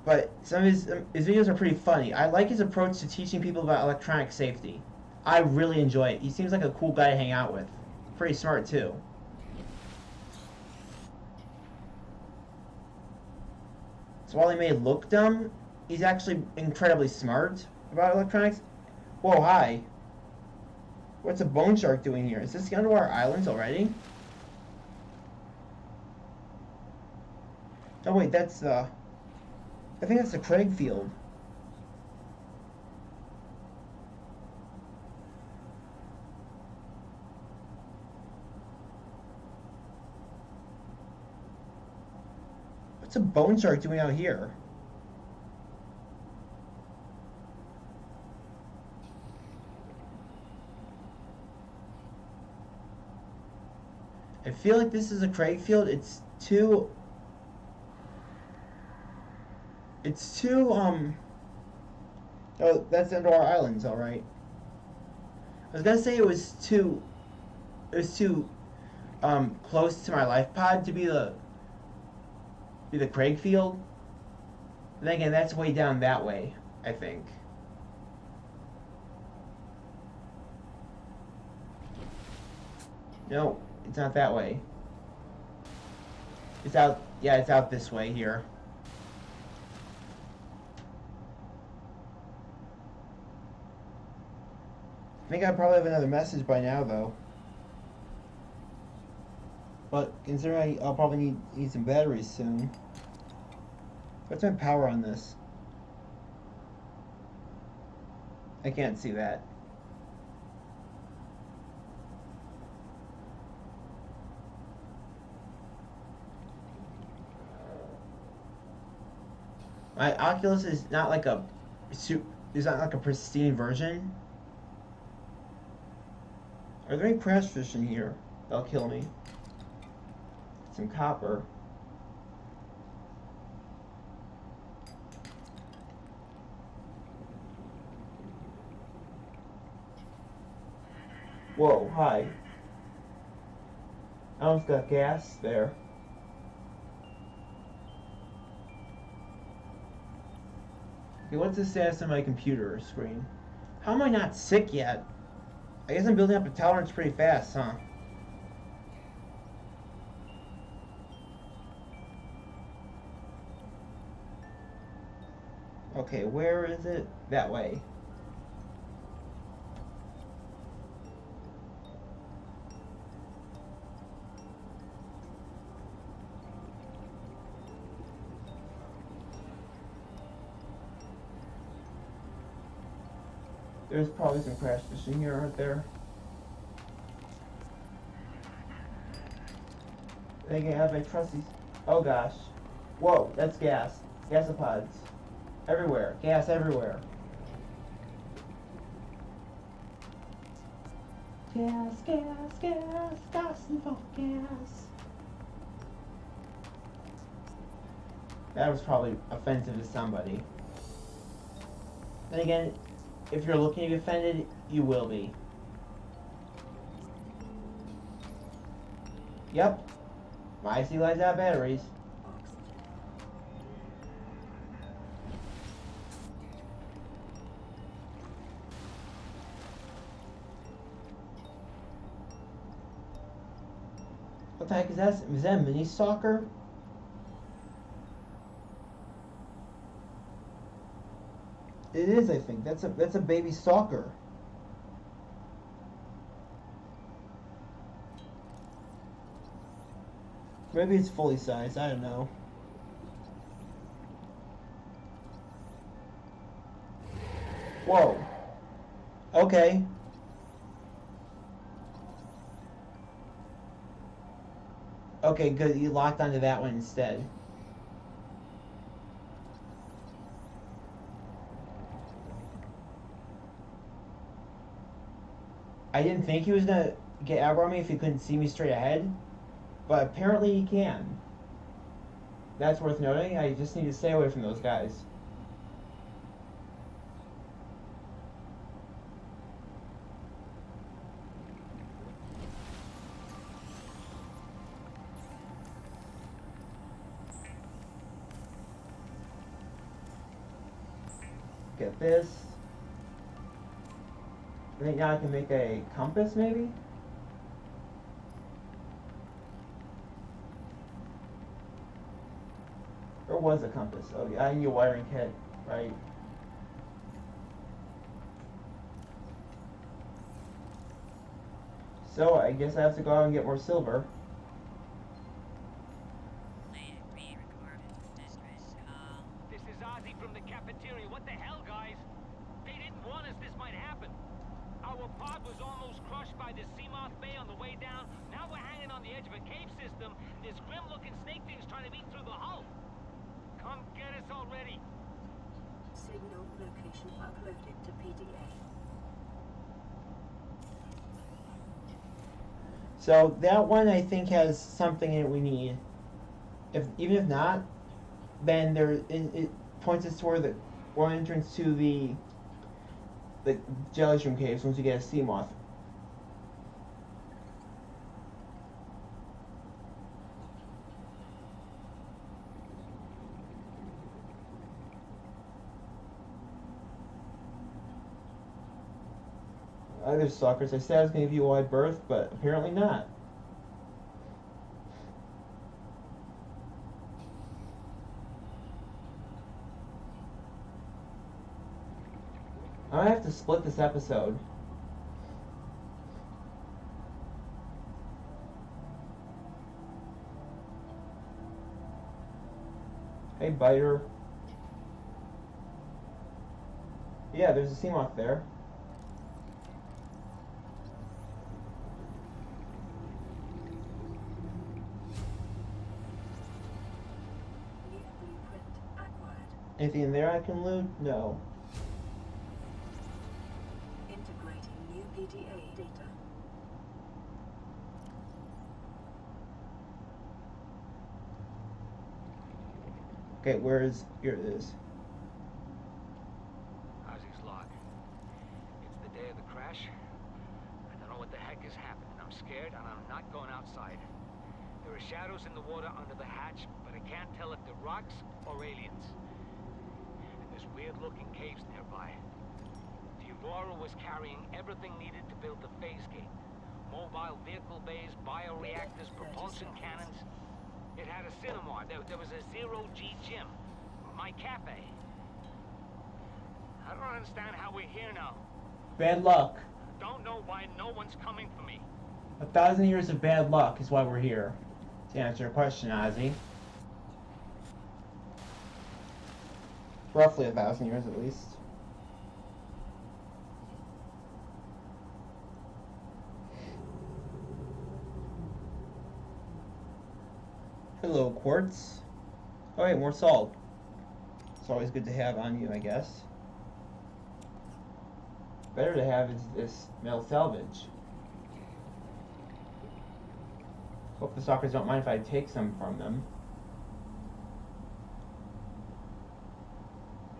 but some of his videos are pretty funny. I like his approach to teaching people about electronic safety. I really enjoy it. He seems like a cool guy to hang out with. Pretty smart, too. So while he may look dumb, he's actually incredibly smart about electronics. Whoa, hi. What's a bone shark doing here? Is this the underwater islands already? Oh wait, that's the... I think that's the Craig field. What's a bone shark doing out here? I feel like this is a Craig field. It's too, oh, that's Underwater Islands, alright. I was gonna say it was too close to my life pod to be the Craig field. But then again, that's way down that way, I think. No, it's not that way. It's out, yeah, it's out this way here. I think I probably have another message by now, though. But considering I'll probably need some batteries soon. What's my power on this? I can't see that. My Oculus is not like a pristine version. Are there any crash fish in here? They'll kill me. Some copper. Whoa, hi. I almost got gas there. Okay, what's the status of my computer screen? How am I not sick yet? I guess I'm building up a tolerance pretty fast, huh? Okay, where is it? That way. There's probably some crash fish in here, aren't there? They can have my trussies. Oh gosh. Whoa, that's gas. Gasopods. Everywhere. Gas everywhere. Gas, gas, gas, gas, gas. That was probably offensive to somebody. Then again, if you're looking to be offended, you will be. Yep. My sea lights out batteries. What the heck is that? Is that a mini stalker? It is, I think. That's a baby stalker. Maybe it's fully sized. I don't know. Whoa. Okay. Okay, good. You locked onto that one instead. I didn't think he was gonna get aggro on me if he couldn't see me straight ahead, but apparently he can. That's worth noting. I just need to stay away from those guys. Get this. I think now I can make a compass, maybe? Or was a compass? Oh, yeah, I need a wiring kit, right? So, I guess I have to go out and get more silver. This is Ozzy from the cafeteria. What the hell, guys? They didn't warn us this might happen. Our pod was almost crushed by this Seamoth Bay on the way down. Now we're hanging on the edge of a cave system. This grim-looking snake thing's trying to eat through the hull. Come get us already. Signal location uploaded to PDA. So, that one I think has something in it we need. Even if not, then it points us toward the one entrance to the jellyshroom caves once you get a sea moth. Other suckers, I said I was going to give you a wide berth, but apparently not. I might have to split this episode. Hey, biter. Yeah, there's a sea moth there. New blueprint acquired. Anything in there I can loot? No. Integrating new PDA data. Okay, where is... Here it is. Ozzy's log. It's the day of the crash. I don't know what the heck is happening. I'm scared and I'm not going outside. There are shadows in the water under the hatch, but I can't tell if they're rocks or aliens. And there's weird-looking caves nearby. The Aurora was carrying everything needed to build the phase gate. Mobile vehicle bays, bioreactors, propulsion cannons. It had a cinema. There was a zero-G gym. My cafe. I don't understand how we're here now. Bad luck. Don't know why no one's coming for me. 1,000 years of bad luck is why we're here. To answer your question, Ozzy. Roughly 1,000 years at least. Hello, quartz. Oh wait, more salt. It's always good to have on you, I guess. Better to have is this metal salvage. Hope the stalkers don't mind if I take some from them.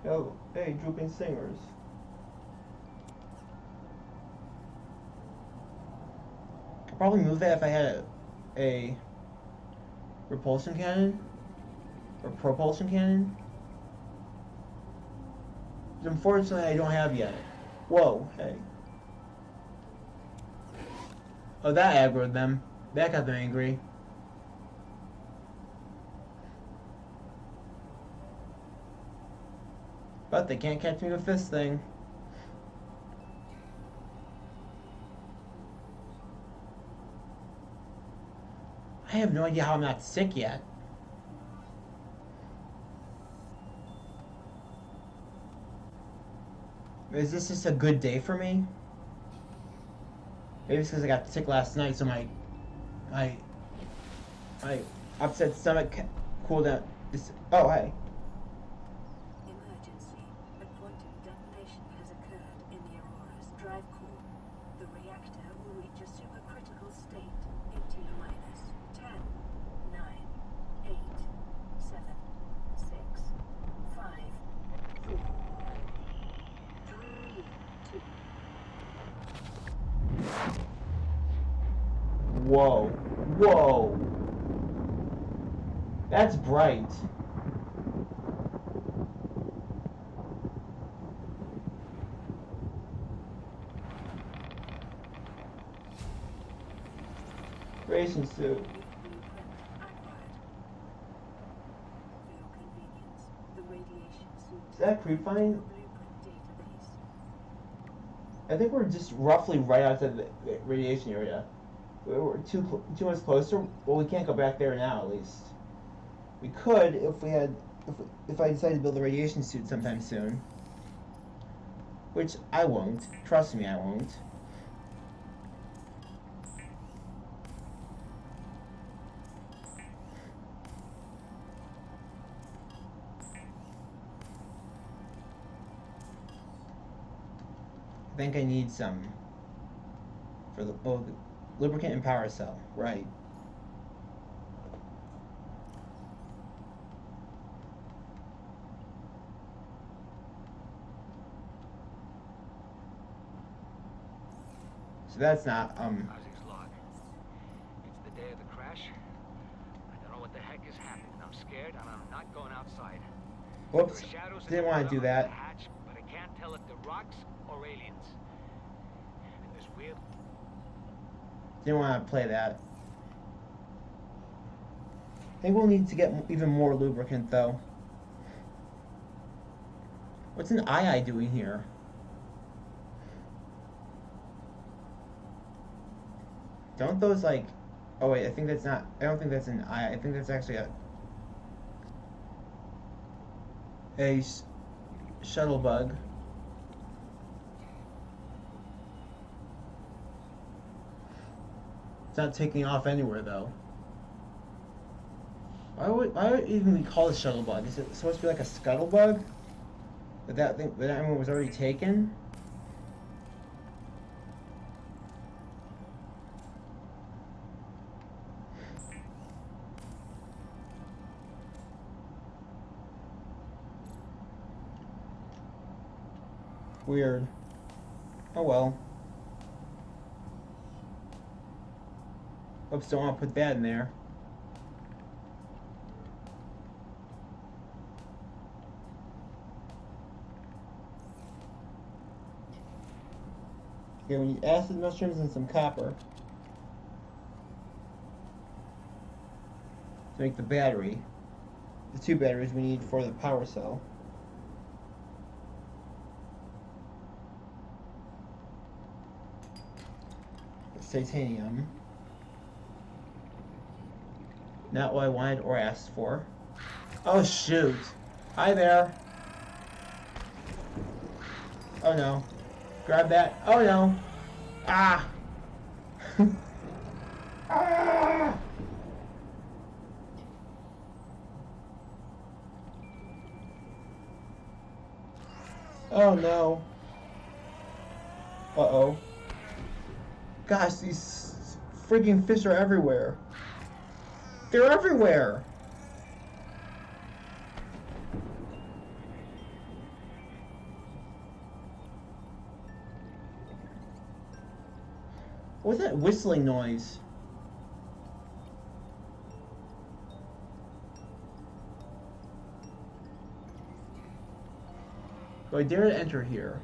Oh, hey, drooping singers. I'd probably move that if I had a repulsion cannon or propulsion cannon. But unfortunately, I don't have yet. Whoa, hey. Oh, that aggroed them. That got them angry. But they can't catch me with this thing. I have no idea how I'm not sick yet. Is this just a good day for me? Maybe it's because I got sick last night, so my upset stomach cooled down. Oh, hey. Emergency. A quantum detonation has occurred in the Aurora's drive core. The reactor will reach a supercritical state in T minus 10, 9, 8, 7, 6, 5, 4, 3, 2. Whoa. Whoa. That's bright. Racing suit. New blueprint acquired. For your convenience, the radiation suit Is that creep your vine? blueprint database. I think we're just roughly right outside the radiation area. We're too much closer. Well, we can't go back there now, at least. We could if I decided to build a radiation suit sometime soon. Which I won't. Trust me, I won't. I think I need some for the lubricant and power cell, right? So that's not Ozzy's log. It's the day of the crash. I don't know what the heck is happening. I'm scared and I'm not going outside. Whoops. There are shadows in Didn't the want to water do under that. the hatch, but I can't tell if they're rocks or aliens. And there's weird. Didn't want to play that. I think we'll need to get even more lubricant, though. What's an eye doing here? Don't those, like... Oh, wait, I think that's not... I don't think that's an eye. I think that's actually a... a shuttle bug. It's not taking off anywhere though. Why would it even be called a shuttle bug? Is it supposed to be like a scuttle bug? That one was already taken? Weird. Oh well. Oops, don't want to put that in there. Okay, we need acid mushrooms and some copper to make the battery. The 2 batteries we need for the power cell. Titanium. Not what I wanted or asked for. Oh shoot. Hi there. Oh no. Grab that. Oh no. Ah. Ah. Oh no. Uh-oh. Gosh, these freaking fish are everywhere. They're everywhere. What's that whistling noise? Do I dare to enter here?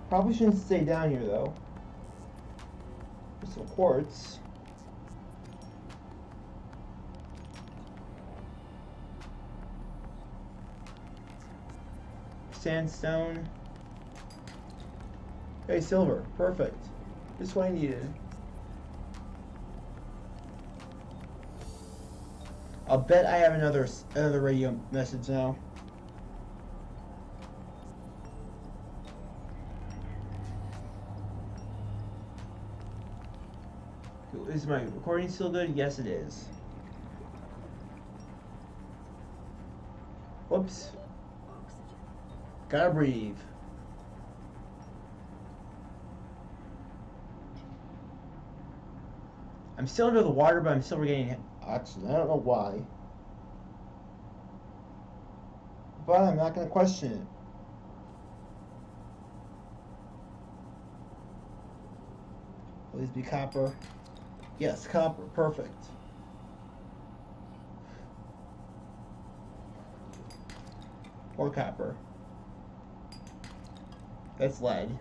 Probably shouldn't stay down here though. There's some quartz. Sandstone. Hey, silver. Perfect. Just what I needed. I'll bet I have another radio message now. Is my recording still good? Yes, it is. Whoops. Gotta breathe. I'm still under the water, but I'm still regaining oxygen. I don't know why. But I'm not going to question it. Please be copper. Yes, copper. Perfect. Or copper. That's lead.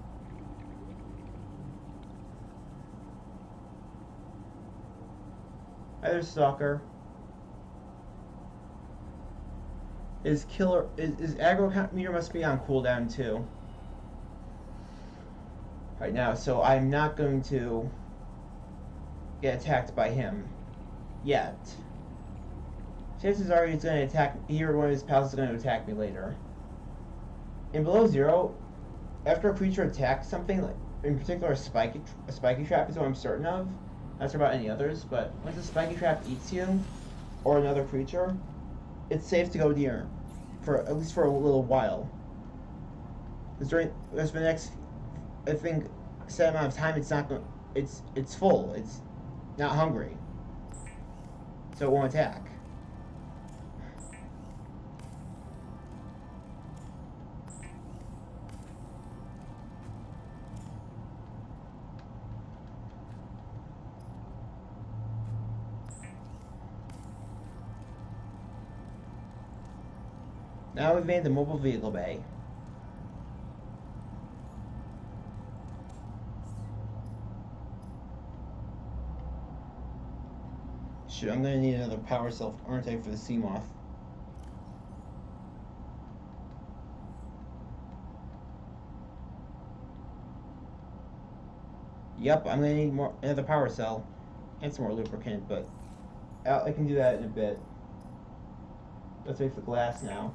Hi there, Stalker. Is aggro meter must be on cooldown too. Right now, so I'm not going to get attacked by him yet. Chances are he's going to attack he or one of his pals is going to attack me later. In below zero, after a creature attacks something, like in particular a spiky trap is what I'm certain of. Not sure about any others, but once a spiky trap eats you or another creature, it's safe to go near for at least for a little while. Because for the next, I think, set amount of time, it's full. It's not hungry, so it won't attack. Now we've made the mobile vehicle bay. Shoot, I'm gonna need another power cell, aren't I, for the Seamoth? Yep, I'm gonna need more another power cell and some more lubricant, but I can do that in a bit. Let's wait for glass now.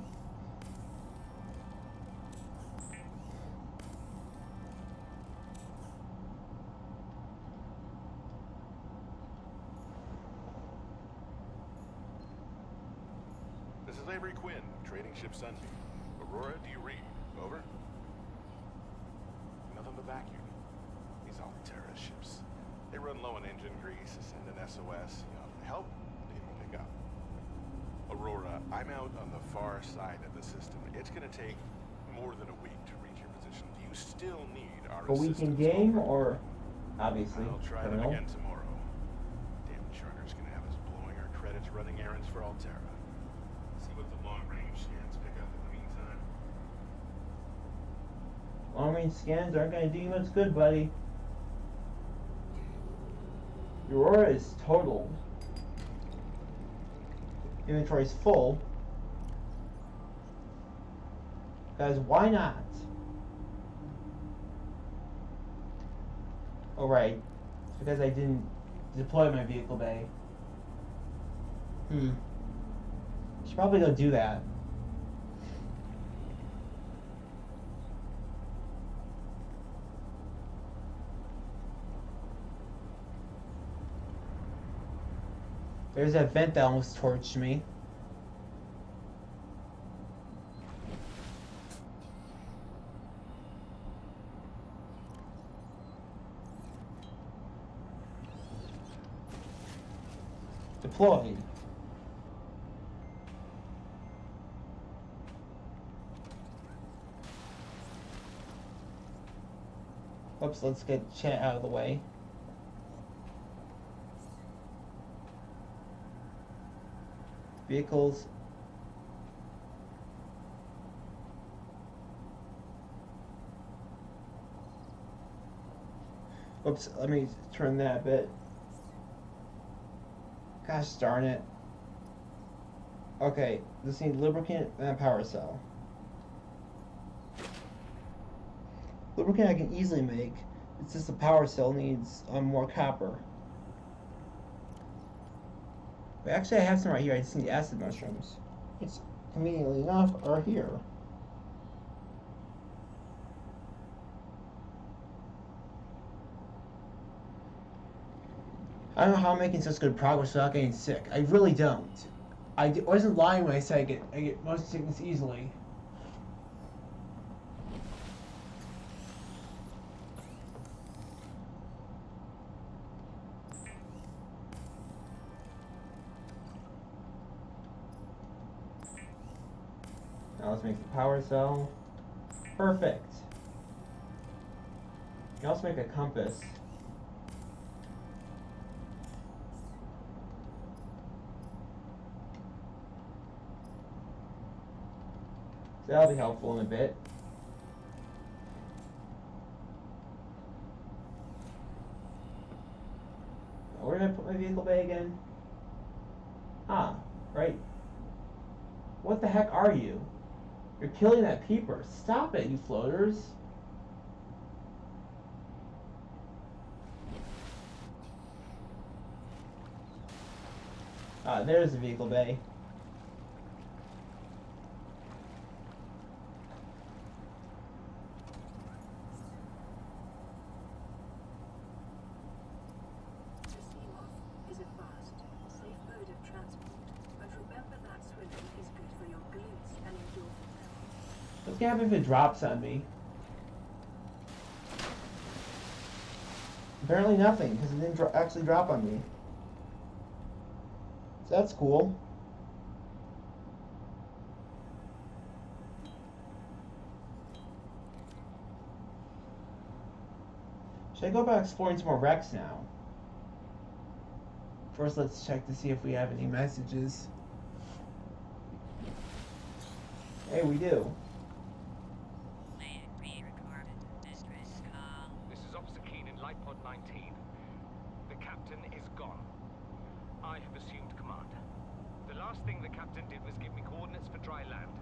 This is Avery Quinn, trading ship Sunbeam. Aurora, do you read? Over? Nothing but vacuum. These Altera ships. They run low on engine grease, send an SOS. You know, help, they don't pick up. Aurora, I'm out on the far side of the system. It's gonna take more than a week to reach your position. You still need our A week in assistance. game, Over. or obviously I'll try them terminal. again tomorrow. Damn charter's gonna have us blowing our credits running errands for Altera. See what the long-range scans pick up in the meantime. Long range scans aren't gonna do you much good, buddy. Your Aurora is totaled. Inventory's full. Guys, why not? Oh right. It's because I didn't deploy my vehicle bay. Should probably go do that. There's that vent that almost torched me. Deployed. Oops, let's get chat out of the way. Vehicles. Oops, let me turn that a bit. Gosh darn it. Okay, this needs lubricant and a power cell. Lubricant I can easily make. It's just the power cell needs more copper. But actually I have some right here. I just need acid mushrooms. It's conveniently enough are here. I don't know how I'm making such good progress without getting sick. I really don't. I wasn't lying when I said I get most sickness easily. Now let's make the power cell. Perfect. You can also make a compass. So that'll be helpful in a bit. Where did I put my vehicle bay again? Ah, right. What the heck are you? You're killing that peeper. Stop it, you floaters. Ah, there's the vehicle bay. Is a fast, safe mode of transport, but remember that swimming is good for your glutes and endorphin levels. What's gonna happen if it drops on me? Apparently nothing, because it didn't actually drop on me. So that's cool. Should I go about exploring some more wrecks now? First, let's check to see if we have any messages. Hey, we do. May it be recorded. Distress call. This is Officer Keen in Light Pod 19. The captain is gone. I have assumed command. The last thing the captain did was give me coordinates for dry land.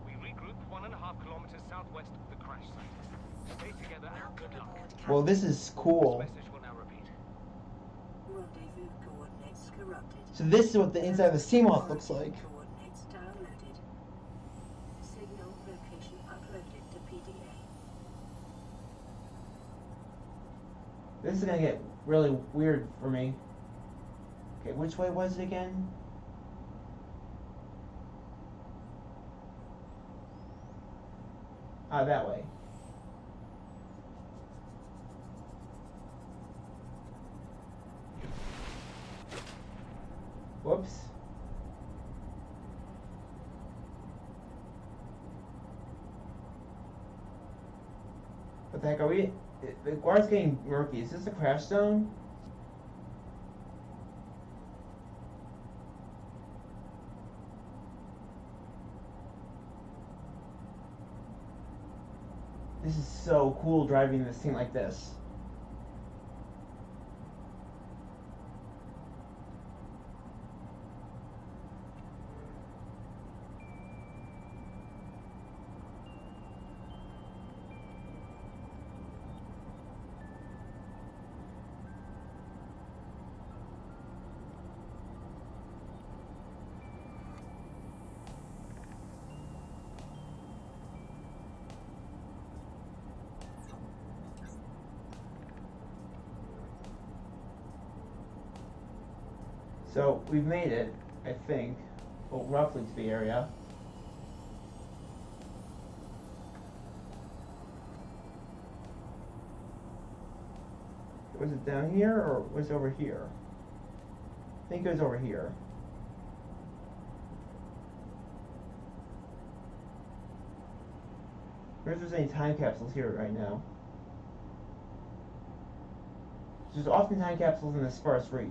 We regroup 1.5 kilometers southwest of the crash site. Stay together and good luck. Well, this is cool. This message will now repeat. Rendezvous coordinates corrupted. So this is what the inside of the Seamoth looks like. Coordinates downloaded. Signal location uploaded to PDA. This is gonna get really weird for me. Okay, which way was it again? Ah, that way. Whoops. What the heck are we? The water's getting murky. Is this a crash zone? This is so cool driving this thing like this. So we've made it, I think, well, roughly to the area. Was it down here or was it over here? I think it was over here. I wonder if there's any time capsules here right now. There's often time capsules in the sparse reef.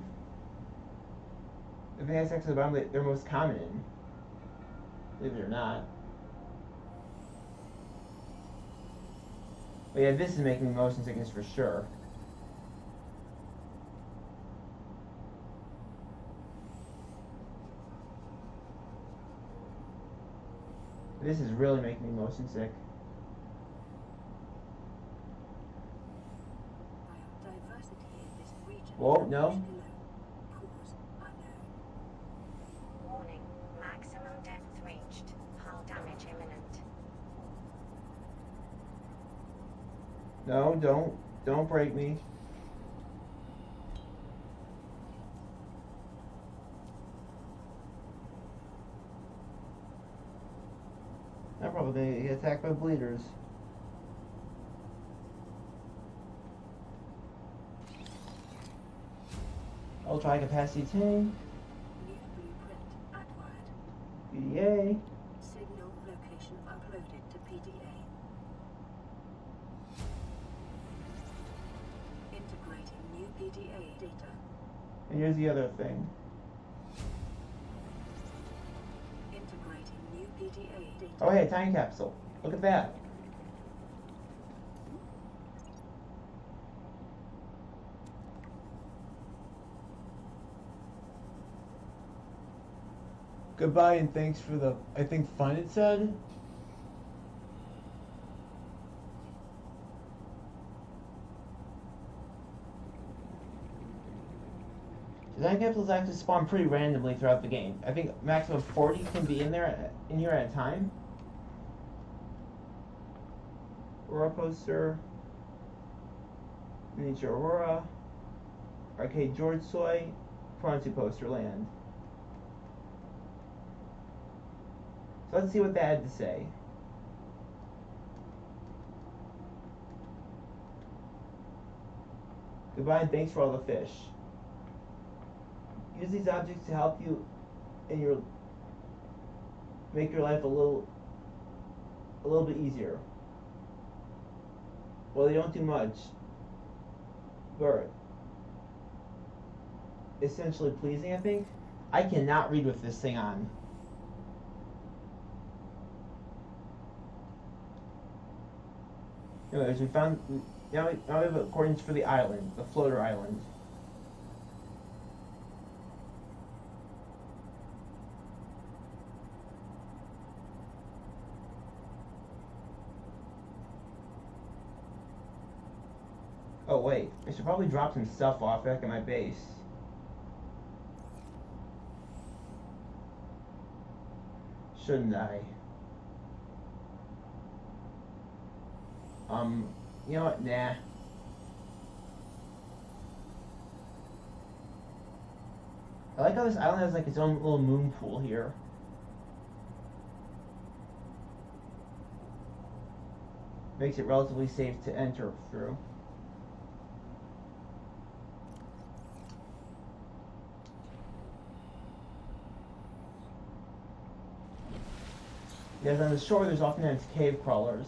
I think that's actually the biome they're most common in. Believe it or not. But yeah, this is making me motion sickness for sure. This is really making me motion sick. Biodiversity in this region. Whoa, no. Cause unknown. Warning. Maximum depth reached. Hull damage imminent. No, don't break me. I'm probably gonna get attacked by bleeders. Ultra high capacity tank. New blueprint acquired. PDA. Signal location uploaded to PDA. Integrating new PDA data. And here's the other thing. Integrating new PDA data. Oh hey, time capsule. Look at that. Goodbye and thanks for the, I think, fun it said. The time capsules actually spawn pretty randomly throughout the game. I think maximum 40 can be in here at a time. Aurora poster, miniature Aurora, arcade George Soy, Pronto poster land. So let's see what that had to say. Goodbye and thanks for all the fish. Use these objects to help you in your make your life a little bit easier. Well, they don't do much, but essentially pleasing, I think. I cannot read with this thing on. Anyways, now we have coordinates for the island, the floater island. Oh wait, I should probably drop some stuff off back at my base. Shouldn't I? You know what? Nah. I like how this island has like its own little moon pool here. Makes it relatively safe to enter through. Because on the shore there's oftentimes cave crawlers.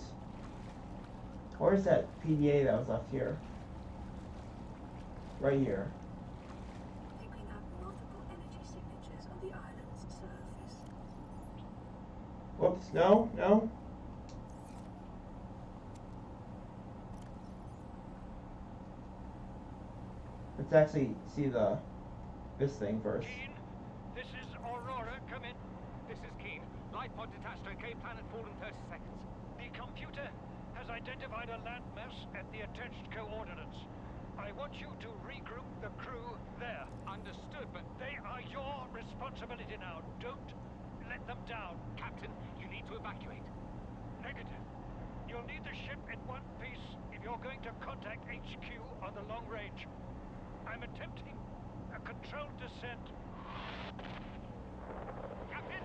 Where's that PDA that was left here? Right here. Picking up multiple energy signatures on the island's surface. Whoops, no. Let's actually see this thing first. Keen, this is Aurora. Come in. This is Keen. Light pod detached. Okay, planet fall in 30 seconds. The computer has identified a landmass at the attached coordinates. I want you to regroup the crew there. Understood, but They are your responsibility now. Don't let them down. Captain, you need to evacuate. Negative. You'll need the ship in one piece if you're going to contact HQ on the long range. I'm attempting a controlled descent. Captain?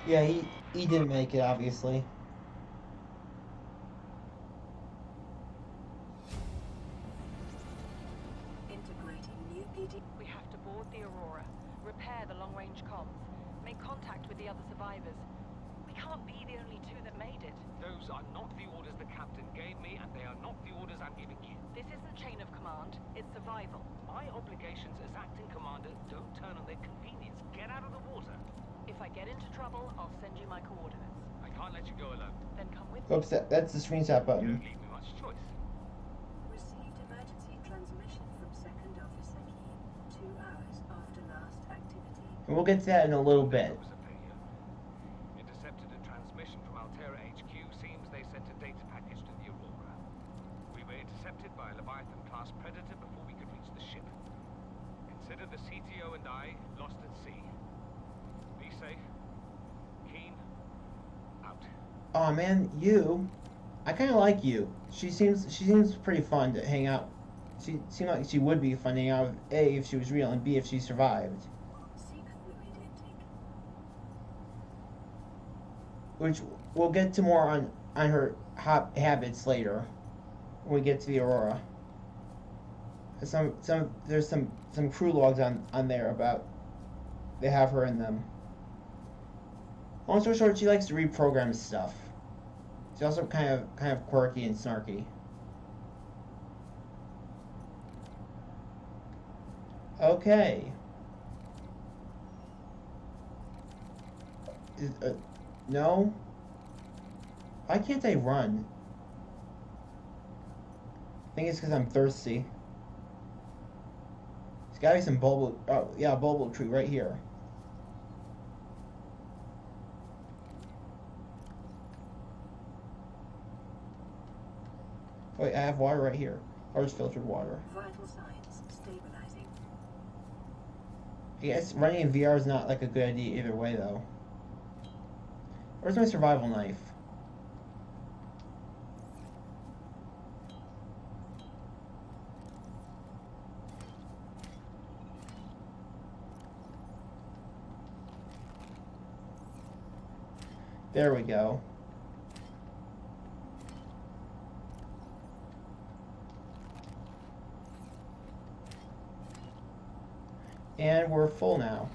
Yeah, he didn't make it, obviously. Integrating new PD. We have to board the Aurora, repair the long-range comms, make contact with the other survivors. We can't be the only two that made it. Those are not the orders the captain gave me, and they are not the orders I'm giving you. This isn't chain of command, it's survival. My obligations as acting commander don't turn on their convenience. Get out of the water. If I get into trouble, I'll send you my coordinates. I can't let you go alone. Then come with me. Oops, that's the screenshot You button. don't leave me much choice. Received emergency transmission from Second Officer Keen 2 hours after last activity. And we'll get to that in a little bit. There was a failure. Intercepted a transmission from Altera HQ. Seems they sent a data package to the Aurora. We were intercepted by a Leviathan-class Predator before we could reach the ship. Consider the CTO and I lost at sea. Be safe. Keen. Out. Aw man, I kind of like you. She seems pretty fun to hang out. She seemed like she would be fun to hang out with, A, if she was real, and B, if she survived. Seek fluid intake. Which we'll get to more on her habits later when we get to the Aurora. There's some crew logs on there about they have her in them. Long story short, she likes to reprogram stuff. She's also kind of quirky and snarky. Okay. No. Why can't I run? I think it's because I'm thirsty. There's gotta be some bulbul. Oh yeah, bulbul tree right here. Wait, I have water right here. Or just filtered water. Vital signs stabilizing. I guess running in VR is not like a good idea either way though. Where's my survival knife? There we go. And we're full now.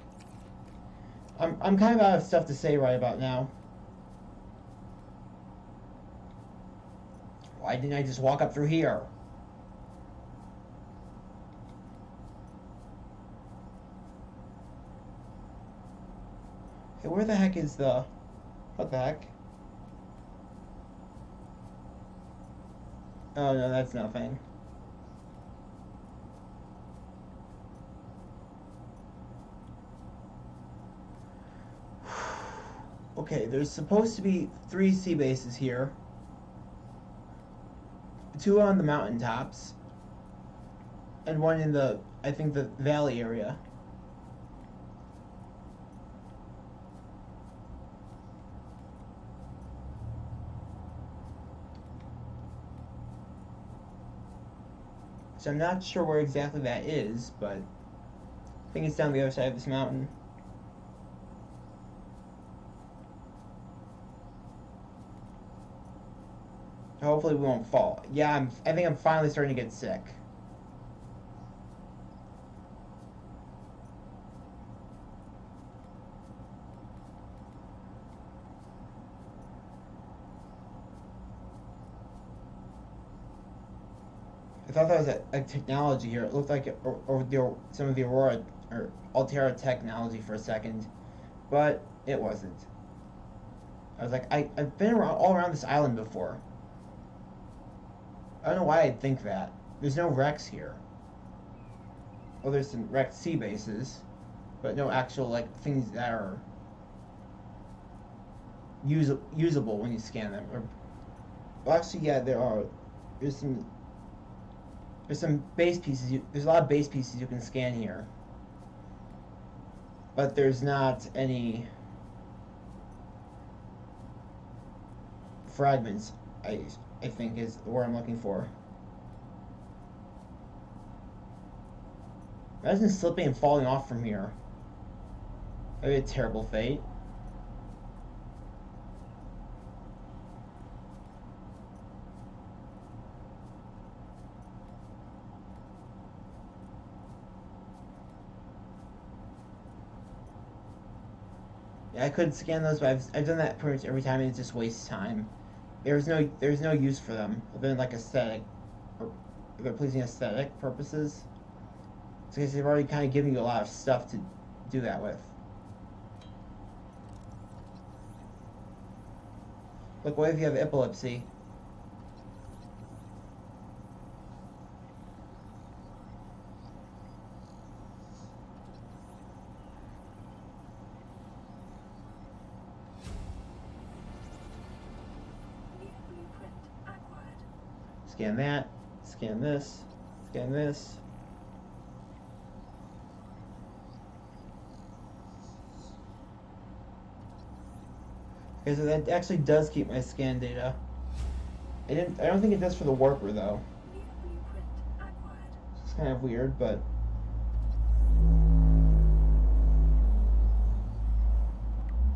I'm kind of out of stuff to say right about now. Why didn't I just walk up through here? Hey, where the heck is the... What the heck? Oh no, that's nothing. Okay, there's supposed to be 3 sea bases here. two on the mountaintops, and one in the, I think, the valley area. So I'm not sure where exactly that is, but I think it's down the other side of this mountain. Hopefully we won't fall. Yeah, I think I'm finally starting to get sick. I thought that was a technology here. It looked like some of the Aurora or Altera technology for a second, but it wasn't. I was like, I've been all around this island before. I don't know why I'd think that. There's no wrecks here. Well, there's some wrecked sea bases, but no actual like things that are usable when you scan them. Well, actually, yeah, there are. There's some base pieces. There's a lot of base pieces you can scan here, but there's not any fragments. I think is the word I'm looking for. Imagine slipping and falling off from here. That'd be a terrible fate. Yeah, I could scan those, but I've done that pretty much every time, and it just wastes time. There's no use for them other than like aesthetic, or if they're pleasing aesthetic purposes. It's because they've already kind of given you a lot of stuff to do that with. Look, what if you have epilepsy? Scan that, scan this, scan this. Okay, so that actually does keep my scan data. I don't think it does for the warper though. It's kind of weird, but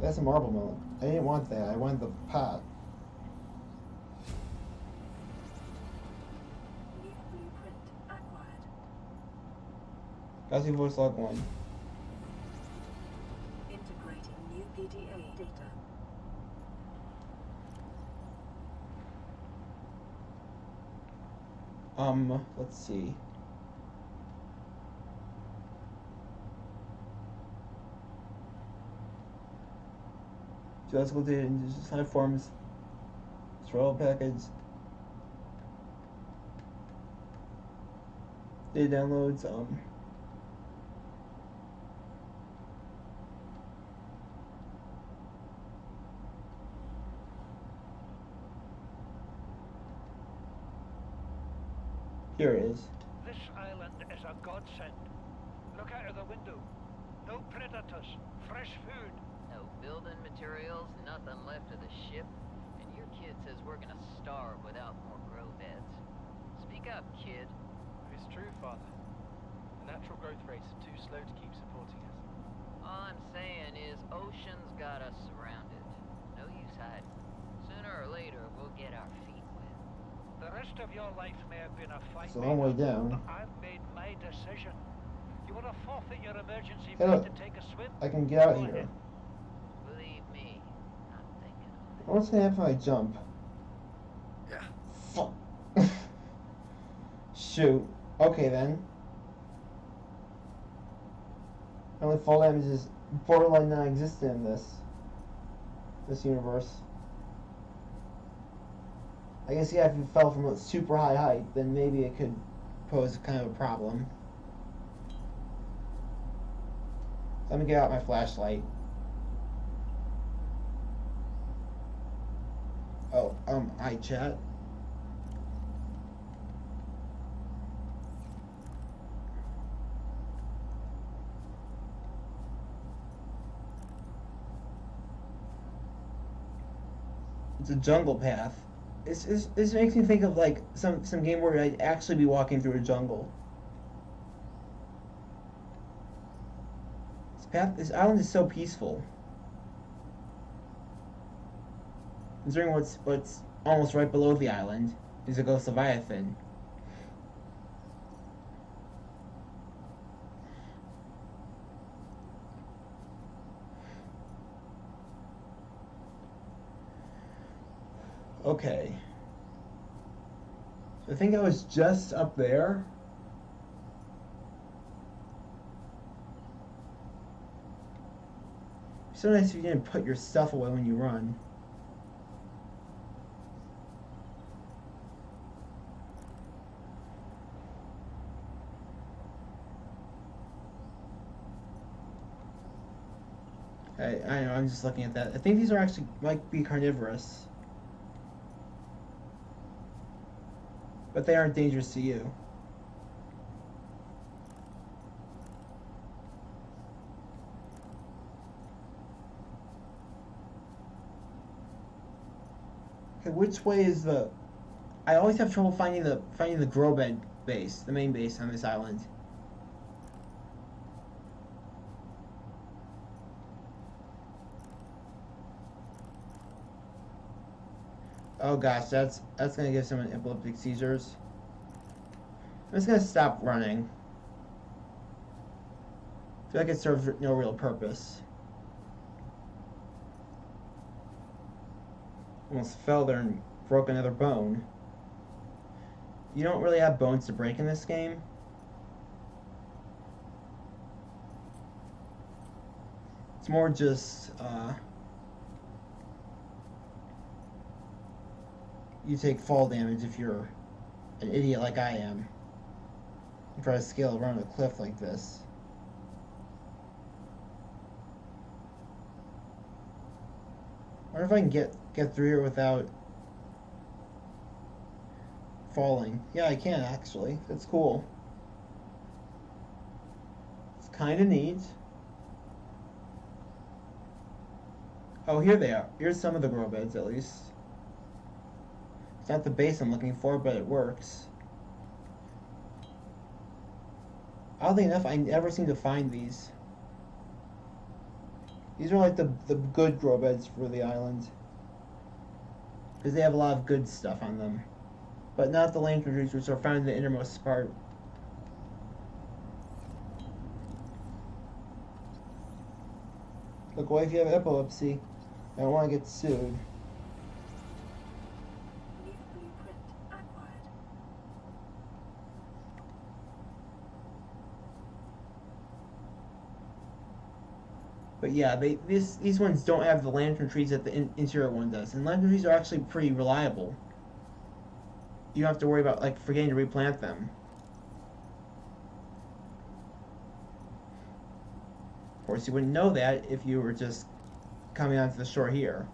that's a marble melon. I didn't want that. I wanted the pot. Gaussian voice log 1. Integrating new PDA data. Let's see. Geological data in design forms. Scroll package. Data downloads. Here it is. This island is a godsend. Look out of the window. No predators, fresh food. No building materials, nothing left of the ship, and your kid says we're gonna starve without more grow beds. Speak up, kid. It's true, Father. The natural growth rates are too slow to keep supporting us. All I'm saying is ocean's got us surrounded. No use hiding. Sooner or later, we'll get our feet wet. The rest of your life may have been a fight. It's a long way down. But I've made my decision. You want to forfeit your emergency Hey, fee look. to take a swim? I can get out Go here. ahead. Believe me, I'm thinking of it. What's gonna happen if I jump? Yeah. Fuck. Shoot. Okay then. Only fall damage is borderline non-existent in this universe. I guess yeah, if you fell from a super high height, then maybe it could pose kind of a problem. Let me get out my flashlight. Oh, hi chat. the jungle path. This makes me think of like some game where I'd actually be walking through a jungle. This island is so peaceful. Considering what's almost right below the island is a ghost leviathan. Okay. So I think I was just up there. It's so nice if you didn't put your stuff away when you run. I know, I'm just looking at that. I think these are actually might be carnivorous. But they aren't dangerous to you. Okay, which way is the... I always have trouble finding the grow bed base, the main base on this island. Oh gosh, that's gonna give someone epileptic seizures. I'm just gonna stop running. I feel like it serves no real purpose. Almost fell there and broke another bone. You don't really have bones to break in this game. It's more just you take fall damage if you're an idiot like I am. You try to scale around a cliff like this. I wonder if I can get through here without falling. Yeah, I can actually. That's cool. It's kind of neat. Oh, here they are. Here's some of the grow beds, at least. It's not the base I'm looking for, but it works. Oddly enough, I never seem to find these. These are like the good grow beds for the island. Because they have a lot of good stuff on them. But not the lantern trees, which are found in the innermost part. Look away if you have epilepsy. I don't want to get sued. New blueprint acquired. But yeah, these ones don't have the lantern trees that the interior one does. And lantern trees are actually pretty reliable. You don't have to worry about like forgetting to replant them. Of course, you wouldn't know that if you were just coming onto the shore here.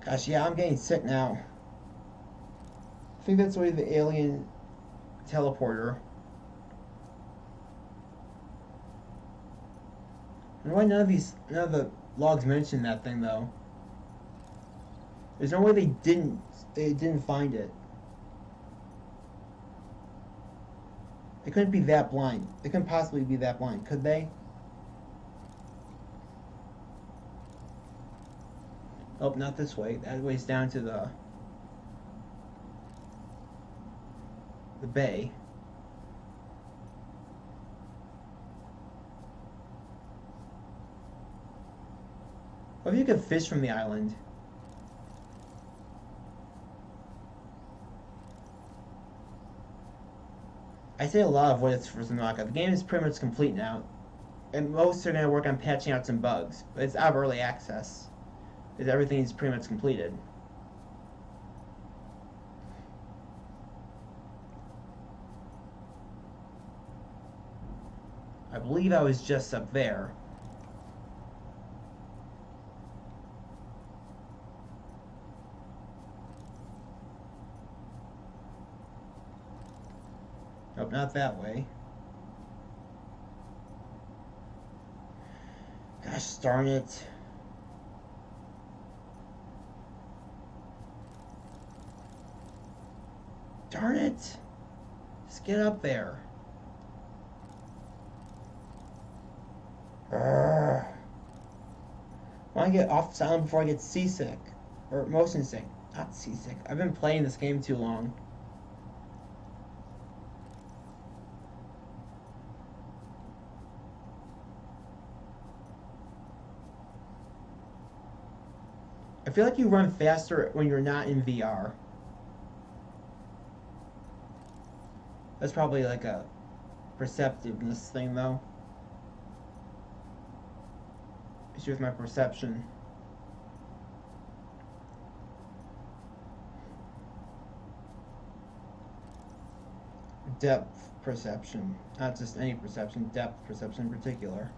Gosh, yeah, I'm getting sick now. I think that's why the alien teleporter. And why none of the logs mention that thing though? There's no way they didn't find it. They couldn't be that blind. They couldn't possibly be that blind, could they? Oh, not this way. That way's down to the bay. What if you could fish from the island? I say a lot of what it's for Subnautica. The game is pretty much complete now, and most are going to work on patching out some bugs, but it's out of early access, because everything is pretty much completed. I believe I was just up there. Nope, not that way. Gosh darn it. Darn it. Just get up there. Urgh. I want to get off this island before I get seasick. Or motion sick. Not seasick. I've been playing this game too long. I feel like you run faster when you're not in VR. That's probably like a perceptiveness thing, though. Issue with my perception. Depth perception. Not just any perception, depth perception in particular.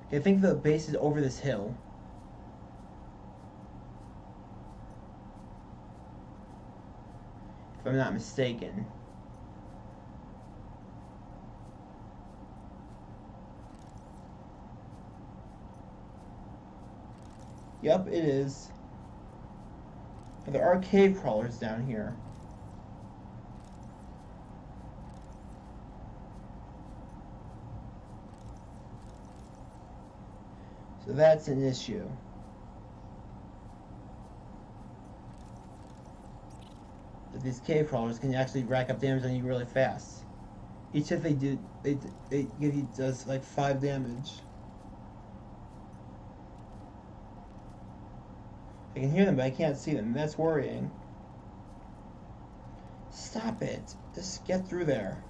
Okay, I think the base is over this hill. If I'm not mistaken. Yep, it is. There are cave crawlers down here. So that's an issue. These cave crawlers can actually rack up damage on you really fast. Each hit they do, they give you does like 5 damage. I can hear them, but I can't see them. That's worrying. Stop it! Just get through there.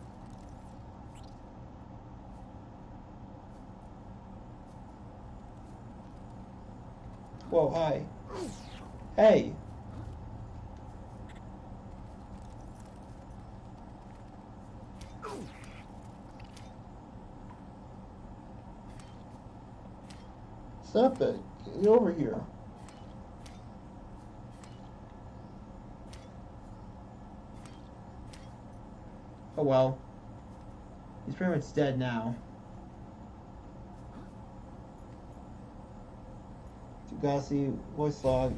Whoa! Hi. Hey. Stop it. Get over here. Oh well. He's pretty much dead now. Degassi, voice log.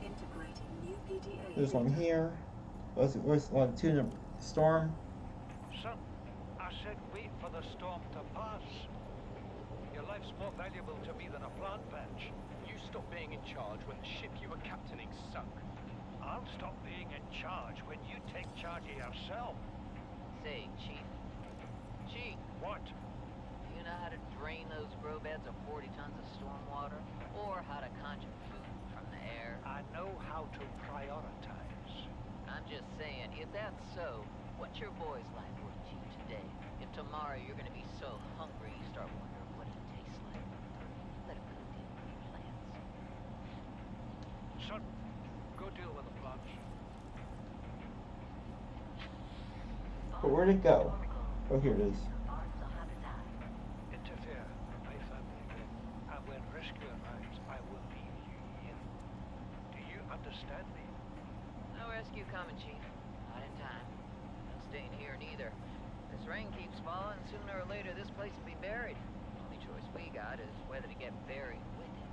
Integrating new PDA. There's one here. Voice log 2 in a storm. Son, I said wait for the storm to pass. Your life's more valuable to me than a plant patch. You stopped being in charge when the ship you were captaining sunk. I'll stop being in charge when you take charge of yourself. Say, Chief. Chief, What? do you know how to drain those grow beds of 40 tons of storm water? Or how to conjure food from the air? I know how to prioritize. I'm just saying, if that's so, what's your boy's life worth to you today? If tomorrow you're gonna be so hungry you start wondering what he tastes like. Let him cook in your plants. Son, go deal with the plants. But where'd it go? Oh, here it is. Interfere with my family again, and when rescue arrives, I will leave you here. Do you understand me? No rescue coming, Chief. Not in time. No staying here neither. This rain keeps falling, sooner or later this place will be buried. Only choice we got is whether to get buried with it.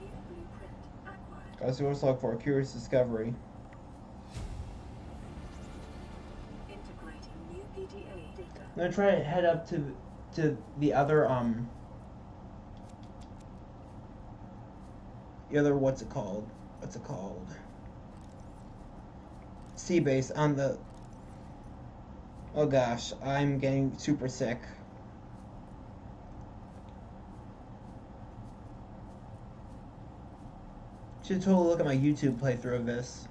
New blueprint acquired. Guys, voice log for a curious discovery. Integrating new PDA data. I'm gonna try to head up to the other what's it called? Sea base on the. Oh gosh, I'm getting super sick. Should totally look at my YouTube playthrough of this.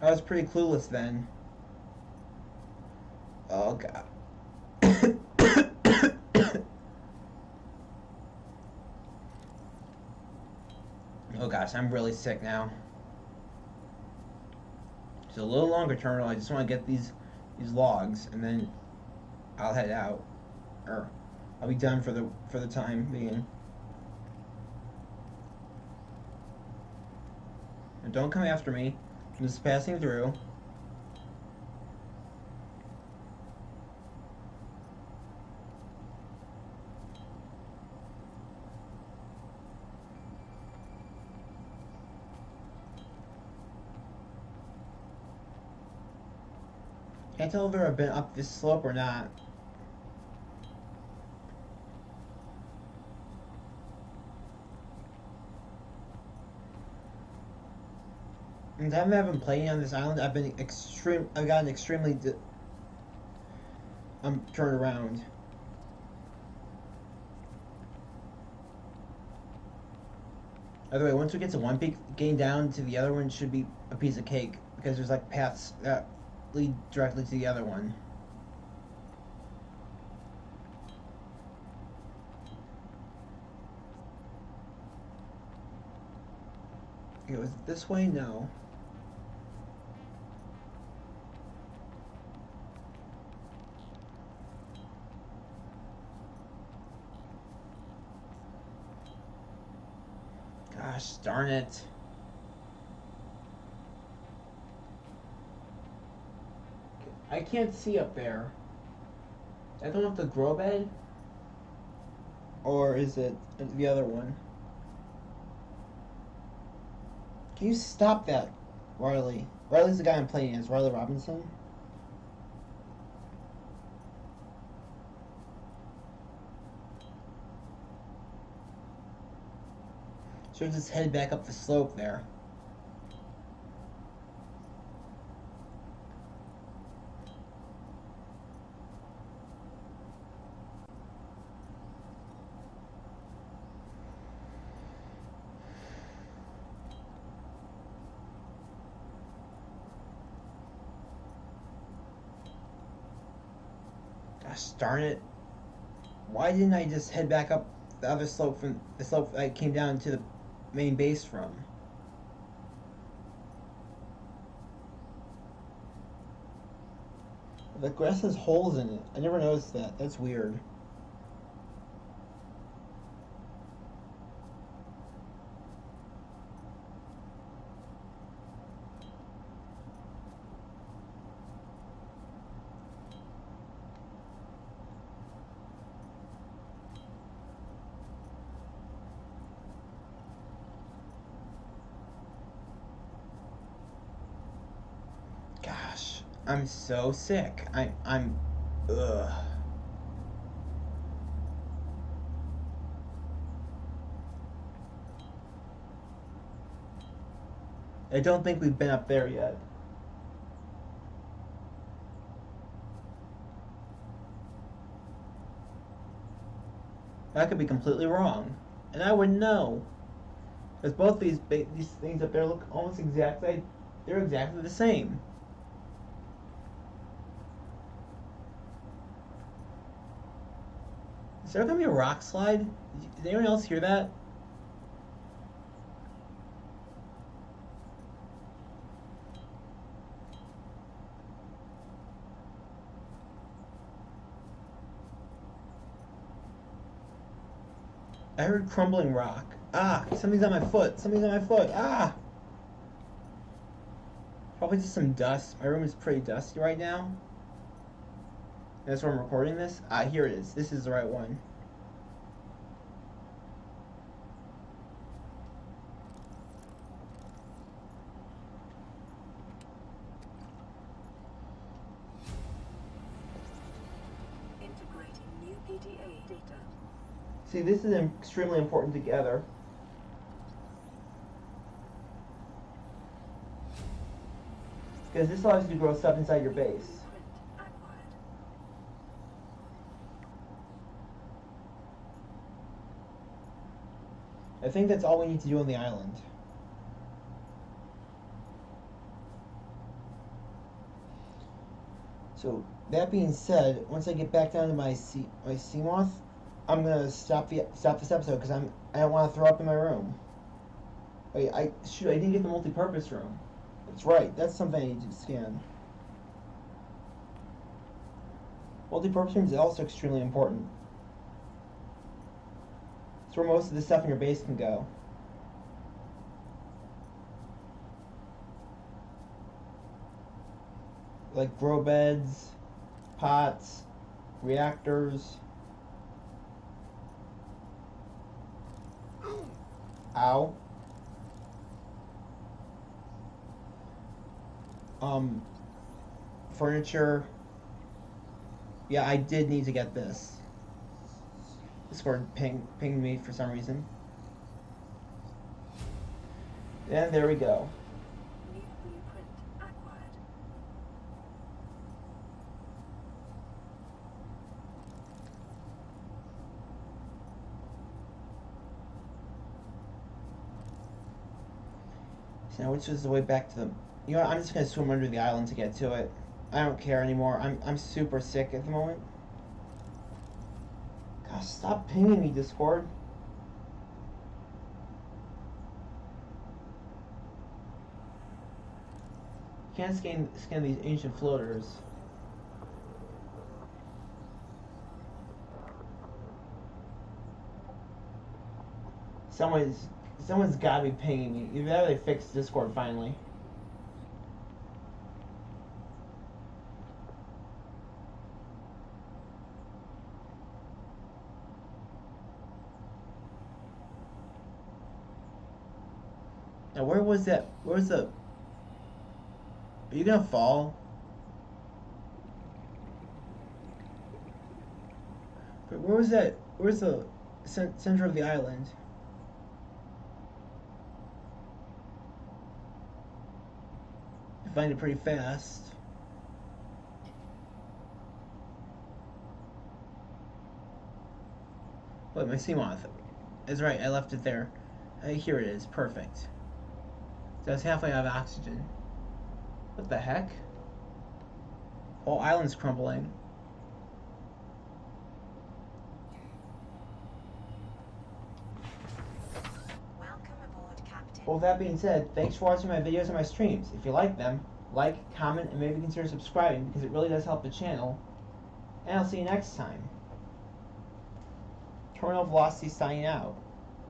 I was pretty clueless then. Oh god. Oh gosh, I'm really sick now. It's a little longer terminal. I just want to get these logs, and then I'll head out, or I'll be done for the time being. And don't come after me. I'm just passing through. Can't tell if I've ever been up this slope or not. And the time I've been playing on this island, I've gotten extremely turned around. By the way, once we get to one peak, getting down to the other one should be a piece of cake because there's like paths that lead directly to the other one. Okay, was it this way? No. Gosh darn it. I can't see up there. I don't know if the grow bed or is it the other one? Can you stop that, Riley? Riley's the guy I'm playing as, Riley Robinson. Should just head back up the slope there. Gosh darn it. Why didn't I just head back up the other slope from the slope I came down to the main base from? The grass has holes in it. I never noticed that. That's weird. Gosh, I'm so sick. I'm ugh. I don't think we've been up there yet. I could be completely wrong, and I wouldn't know. Because both these things up there look almost exactly, they're exactly the same. Is there gonna be a rock slide? Did anyone else hear that? I heard crumbling rock. Ah, something's on my foot. Something's on my foot. Ah! Probably just some dust. My room is pretty dusty right now. That's where I'm recording this. Ah, here it is. This is the right one. Integrating new PDA data. See, this is extremely important together. Because this allows you to grow stuff inside your base. I think that's all we need to do on the island. So, that being said, once I get back down to my sea moth, I'm gonna stop this episode because I don't want to throw up in my room. Wait, I didn't get the multi-purpose room. That's right. That's something I need to scan. Multi-purpose rooms is also extremely important. It's where most of the stuff in your base can go. like grow beds, pots, reactors. Ow. Furniture. Yeah, I did need to get this. Discord pinged me for some reason. And there we go. New blueprint acquired. So now which is the way back to the... You know what, I'm just gonna swim under the island to get to it. I don't care anymore. I'm super sick at the moment. Gosh, stop pinging me, Discord. You can't scan these ancient floaters. Someone's gotta be pinging me. Either that or they fixed Discord finally. Now where was that? Where's the... Are you gonna fall? But where was that? Where's the center of the island? I find it pretty fast. Wait, my sea moth. That's right, I left it there. Here it is, perfect. So it's halfway out of oxygen. What the heck? Whole island's crumbling. Welcome aboard, Captain. Well, with that being said, thanks for watching my videos and my streams. If you like them, like, comment, and maybe consider subscribing because it really does help the channel. And I'll see you next time. Terminal Velocity signing out.